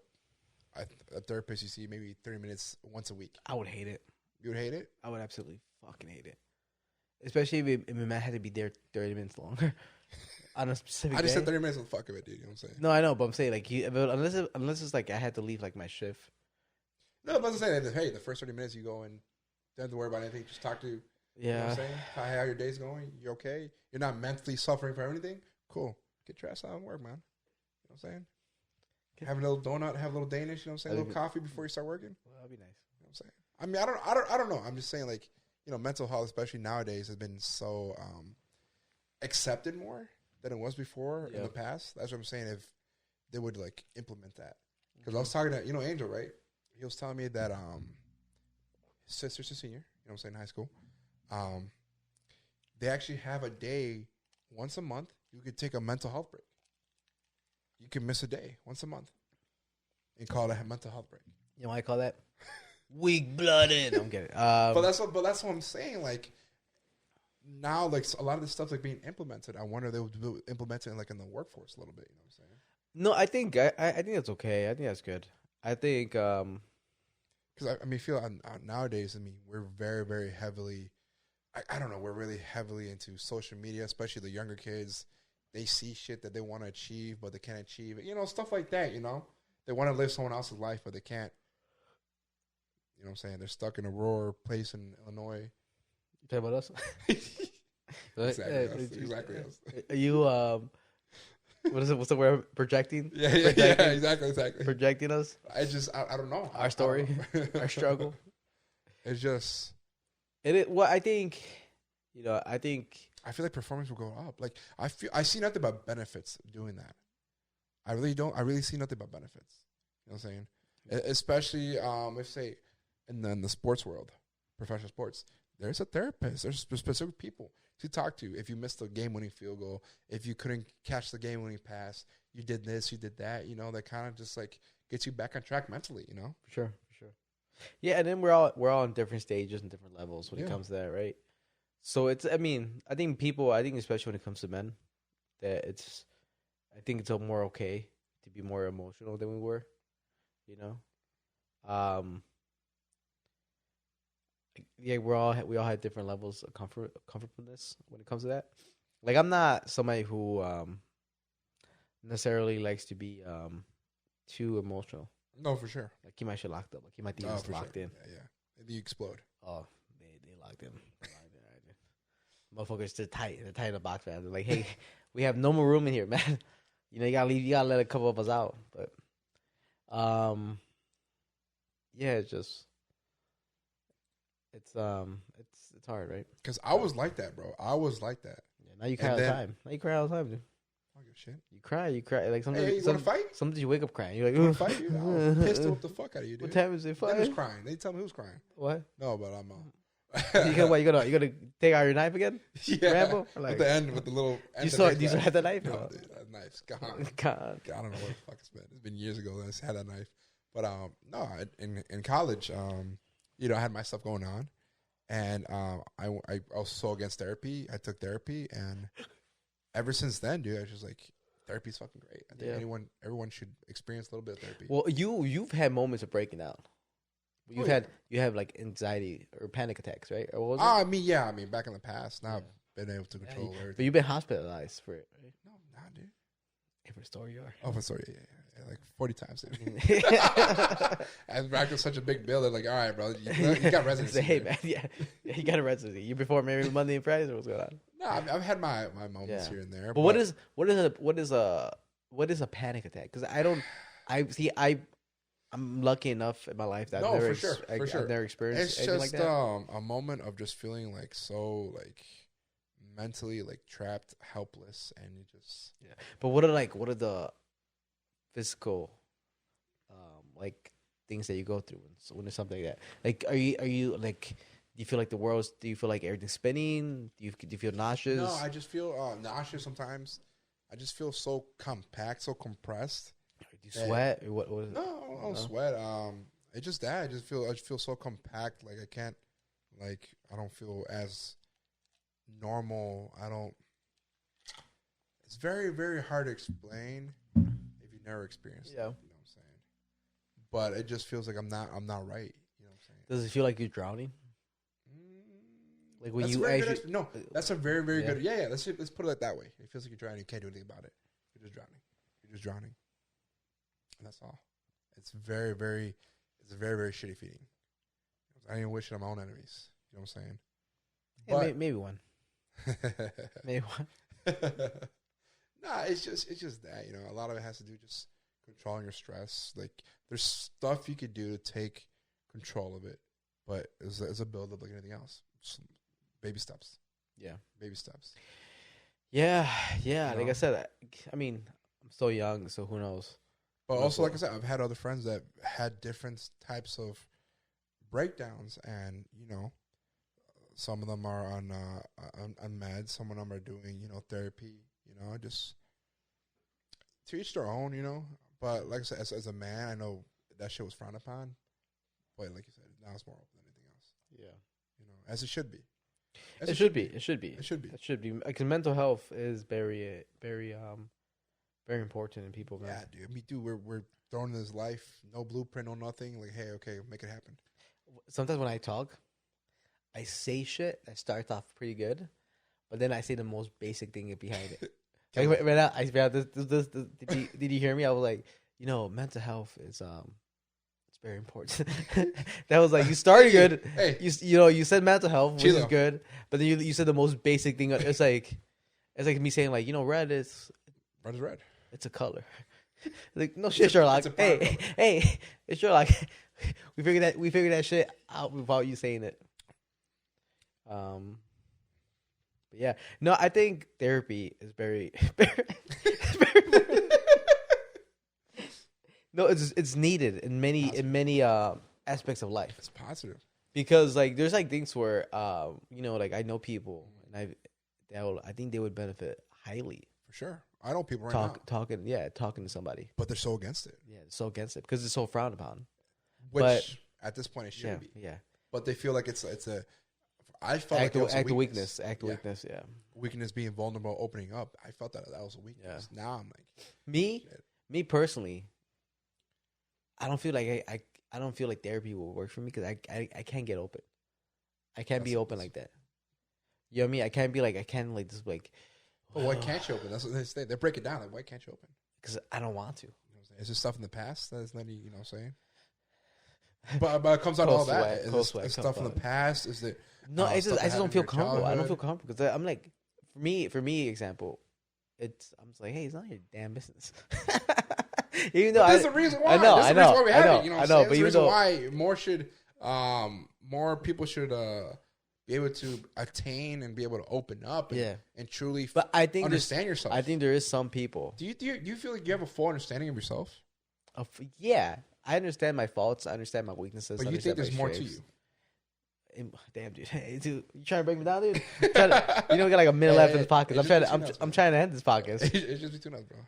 therapist you see maybe 30 minutes once a week. I would hate it. You would hate it? I would absolutely fucking hate it. Especially if it might have to be there 30 minutes longer on a specific I just day. said 30 minutes of the fuck of it, dude. You know what I'm saying? No, I know, but I'm saying like unless it's like I had to leave like my shift. No, I'm not saying that. Hey, the first 30 minutes you go and don't have to worry about anything. Just talk to. Yeah. You know what I'm saying? How your day's going? You okay? You're not mentally suffering from anything? Cool. Get your ass out and work, man. You know what I'm saying? Have a little donut, have a little Danish, you know what I'm saying? A little coffee before you start working. Well, that'd be nice. You know what I'm saying? I mean, I don't know. I'm just saying, like, mental health, especially nowadays, has been so accepted more than it was before in the past. That's what I'm saying. If they would like implement that, because I was talking to Angel, right? He was telling me that his sister's a senior. You know what I'm saying? In high school, they actually have a day once a month. You could take a mental health break. You can miss a day once a month and call it a mental health break. You know what I call that? Weak-blooded. I'm kidding. But that's what I'm saying. Like now, like a lot of this stuff's like being implemented. I wonder if they would implement it in the workforce a little bit. You know what I'm saying? No, I think that's okay. I think that's good. I think because I feel nowadays. I mean, we're very, very heavily. I don't know. We're really heavily into social media, especially the younger kids. They see shit that they want to achieve, but they can't achieve it. Stuff like that. They want to live someone else's life, but they can't. You know what I'm saying? They're stuck in a rural place in Illinois. You talking about us? Exactly us. Are you what is it? What's the word? Projecting? Yeah, exactly. Projecting us? I don't know. Our story, our struggle. It's just. Well, I think, I feel like performance will go up. Like I see nothing but benefits doing that. I really don't. I really see nothing but benefits. You know what I'm saying? Especially if say in the sports world, professional sports, there's a therapist. There's specific people to talk to. If you missed the game-winning field goal, if you couldn't catch the game-winning pass, you did this, you did that, that kind of just like gets you back on track mentally, For sure. Yeah, and then we're all in different stages and different levels when it comes to that, right? So I think especially when it comes to men, that I think it's more okay to be more emotional than we were, Yeah, we all had different levels of comfortableness when it comes to that. Like, I'm not somebody who necessarily likes to be too emotional. No, for sure. Like, keep my shit locked up. Like, keep my demons locked in. Yeah. And you explode. Oh, they locked in. Motherfuckers, they're tight. They're tight in the box, man. They're like, hey, we have no more room in here, man. You gotta leave. You gotta let a couple of us out. But, yeah, it's hard, right? Because I was like that, bro. I was like that. Yeah, now you cry all the time. Now you cry all the time, dude. I don't give a shit. You cry. Like, sometimes. Hey, you want to fight? Sometimes you wake up crying. You're like, you want to fight? I'll piss the fuck out of you, dude. What time is it? Who's crying? They tell me who's crying. What? No, but I'm you gonna take out your knife again? Yeah. Rambo? Like, with the end, with the little. You still have that knife? No, dude, that knife's gone. God. I don't know what the fuck it's been. It's been years ago that I had that knife. But no, in college, I had my stuff going on, and I was so against therapy. I took therapy, and ever since then, dude, I was just like, therapy's fucking great. I think everyone should experience a little bit of therapy. Well, you've had moments of breaking down. You have like anxiety or panic attacks, right? Or what was it? I mean, back in the past, now I've been able to control everything. But you've been hospitalized for it, right? No, not, dude. Every story you are. Oh, for story, yeah, like 40 times, dude. And back with such a big bill, they're like, all right, bro, you got residency. Hey, man, yeah, you got a residency. You perform every Monday and Fridays, or what's going on? No, I've had my moments here and there. But what is a panic attack? Because I'm lucky enough in my life that I've never experienced anything like that. It's just a moment of just feeling like so like mentally like trapped, helpless, and you just But what are the physical like things that you go through when there's something like that? Like, are you like? Do you feel like do you feel like everything's spinning? Do you feel nauseous? No, I just feel nauseous sometimes. I just feel so compact, so compressed. Do you sweat? Or what is it? No, I don't sweat. It's just that I just feel so compact. Like I don't feel as normal. It's very, very hard to explain if you've never experienced it. You know what I'm saying? But it just feels like I'm not right. You know what I'm saying? Does it feel like you're drowning? Like when no, that's a very, very good. Yeah. Let's put it like that way. It feels like you're drowning. You can't do anything about it. You're just drowning. And that's all. It's a very, very shitty feeling. I don't even wish it on my own enemies. You know what I'm saying? Yeah, maybe one. Maybe one. Nah, it's just that, a lot of it has to do just controlling your stress. Like, there's stuff you could do to take control of it, but it's a build-up like anything else. Just baby steps. Yeah. Baby steps. Yeah. Like I said, I mean, I'm still young, so who knows? But also, like I said, I've had other friends that had different types of breakdowns, and some of them are on meds, some of them are doing therapy. Just to each their own. But like I said, as a man, I know that shit was frowned upon. But like you said, now it's more open than anything else. Yeah, as it should be. It should be. Because mental health is very, very, very important in people. Man. Yeah, dude. Me too. We're thrown in this life, no blueprint, no nothing. Like, hey, okay, make it happen. Sometimes when I talk, I say shit that starts off pretty good, but then I say the most basic thing behind it. Like right now, did you hear me? I was like, mental health is it's very important. That was like, you started good. Hey. You said mental health, which is good, but then you said the most basic thing. It's like me saying like, red is red. It's a color. Like, no shit, Sherlock. Hey, it's Sherlock. We figured that shit out without you saying it. But yeah, no, I think therapy is very, no, it's needed in many aspects of life. It's positive because like there's like things where like I know people and I think they would benefit highly for sure. I know people right now talking to somebody, but they're so against it. Yeah, so against it because it's so frowned upon. Which but, at this point it shouldn't be. Yeah, but they feel like it's a. I felt act like it was of a weakness. Act of weakness. Yeah, weakness, being vulnerable, opening up. I felt that was a weakness. Yeah. Now I'm like me personally. I don't feel like I don't feel like therapy will work for me because I can't get open. I can't be open like that. You know what I mean? I can't be like just like. But why can't you open? That's what they say. They break it down. Like, why can't you open? Because I don't want to. Is there stuff in the past that's not, you know what I'm saying? But it comes out all that. Is stuff in the past? Is there? No, I just don't feel comfortable. I don't feel comfortable because I'm like, for me, example, I'm just like, hey, it's not your damn business. Even though there's a reason why. I know. There's a reason why we have it. You know, what I'm saying? But even though why more people should be able to attain and be able to open up and truly but I think understand yourself. I think there is some people. Do you feel like you have a full understanding of yourself? Yeah. I understand my faults. I understand my weaknesses. But you think there's more to you? Damn, dude. Hey, dude, you trying to break me down, dude? You don't get like a minute left in this podcast. I'm trying to end this podcast. It's just between us, bro.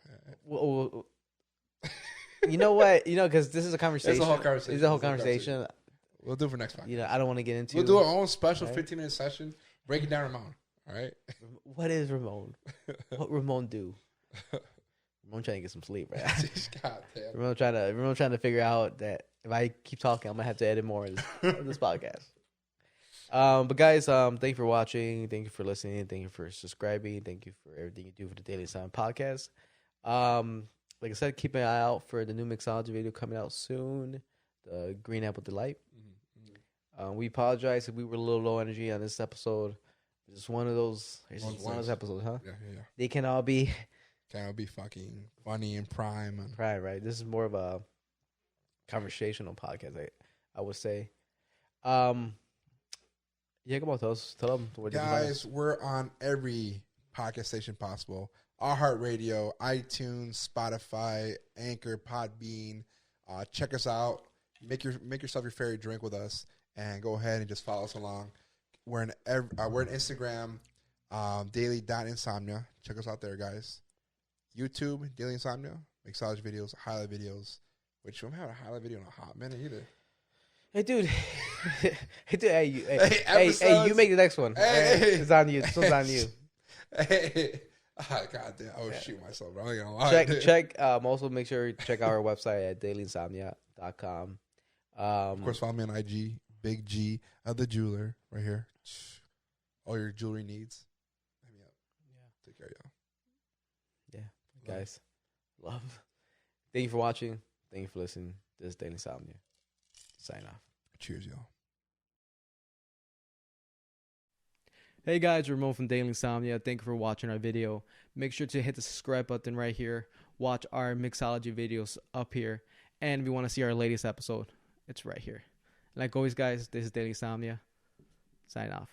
Well, you know what? Because this is a conversation. It's a whole conversation. We'll do it for next time. I don't want to get into. We'll do our own special 15-minute session breaking down Ramon. All right. What is Ramon? What Ramon do? Ramon trying to get some sleep, right? God damn. Ramon trying to figure out that if I keep talking, I'm gonna have to edit more of this podcast. But guys, thank you for watching. Thank you for listening. Thank you for subscribing. Thank you for everything you do for the Daily Sound podcast. Like I said, keep an eye out for the new mixology video coming out soon. The Green Apple Delight. We apologize if we were a little low energy on this episode. It's just one of those. It's just one of those episodes, huh? Yeah. They can all be fucking funny and prime. Prime, right? This is more of a conversational podcast, I would say. Come on, tell them. Guys, we're on every podcast station possible. iHeartRadio, iTunes, Spotify, Anchor, Podbean. Check us out. Make yourself your favorite drink with us, and go ahead and just follow us along. We're in Instagram, daily.insomnia. Check us out there, guys. YouTube, Daily Insomnia, mixology videos, highlight videos. Which we haven't had a highlight video in a hot minute either. Hey, dude. Hey, you make the next one. Hey. It's on you. It's on you. Hey. Oh, God damn. I would shoot myself, bro. I'm not gonna lie. Check. Also, make sure you check out our website at dailyinsomnia.com. Of course, follow me on IG, Big G, the jeweler, right here. All your jewelry needs. Hit me up. Yeah. Take care, y'all. Yeah. Guys, love. Thank you for watching. Thank you for listening. This is Daily Insomnia. Sign off. Cheers, y'all. Hey guys, Ramon from Daily Insomnia. Thank you for watching our video. Make sure to hit the subscribe button right here. Watch our mixology videos up here. And if you want to see our latest episode, it's right here. Like always, guys, this is Daily Insomnia. Sign off.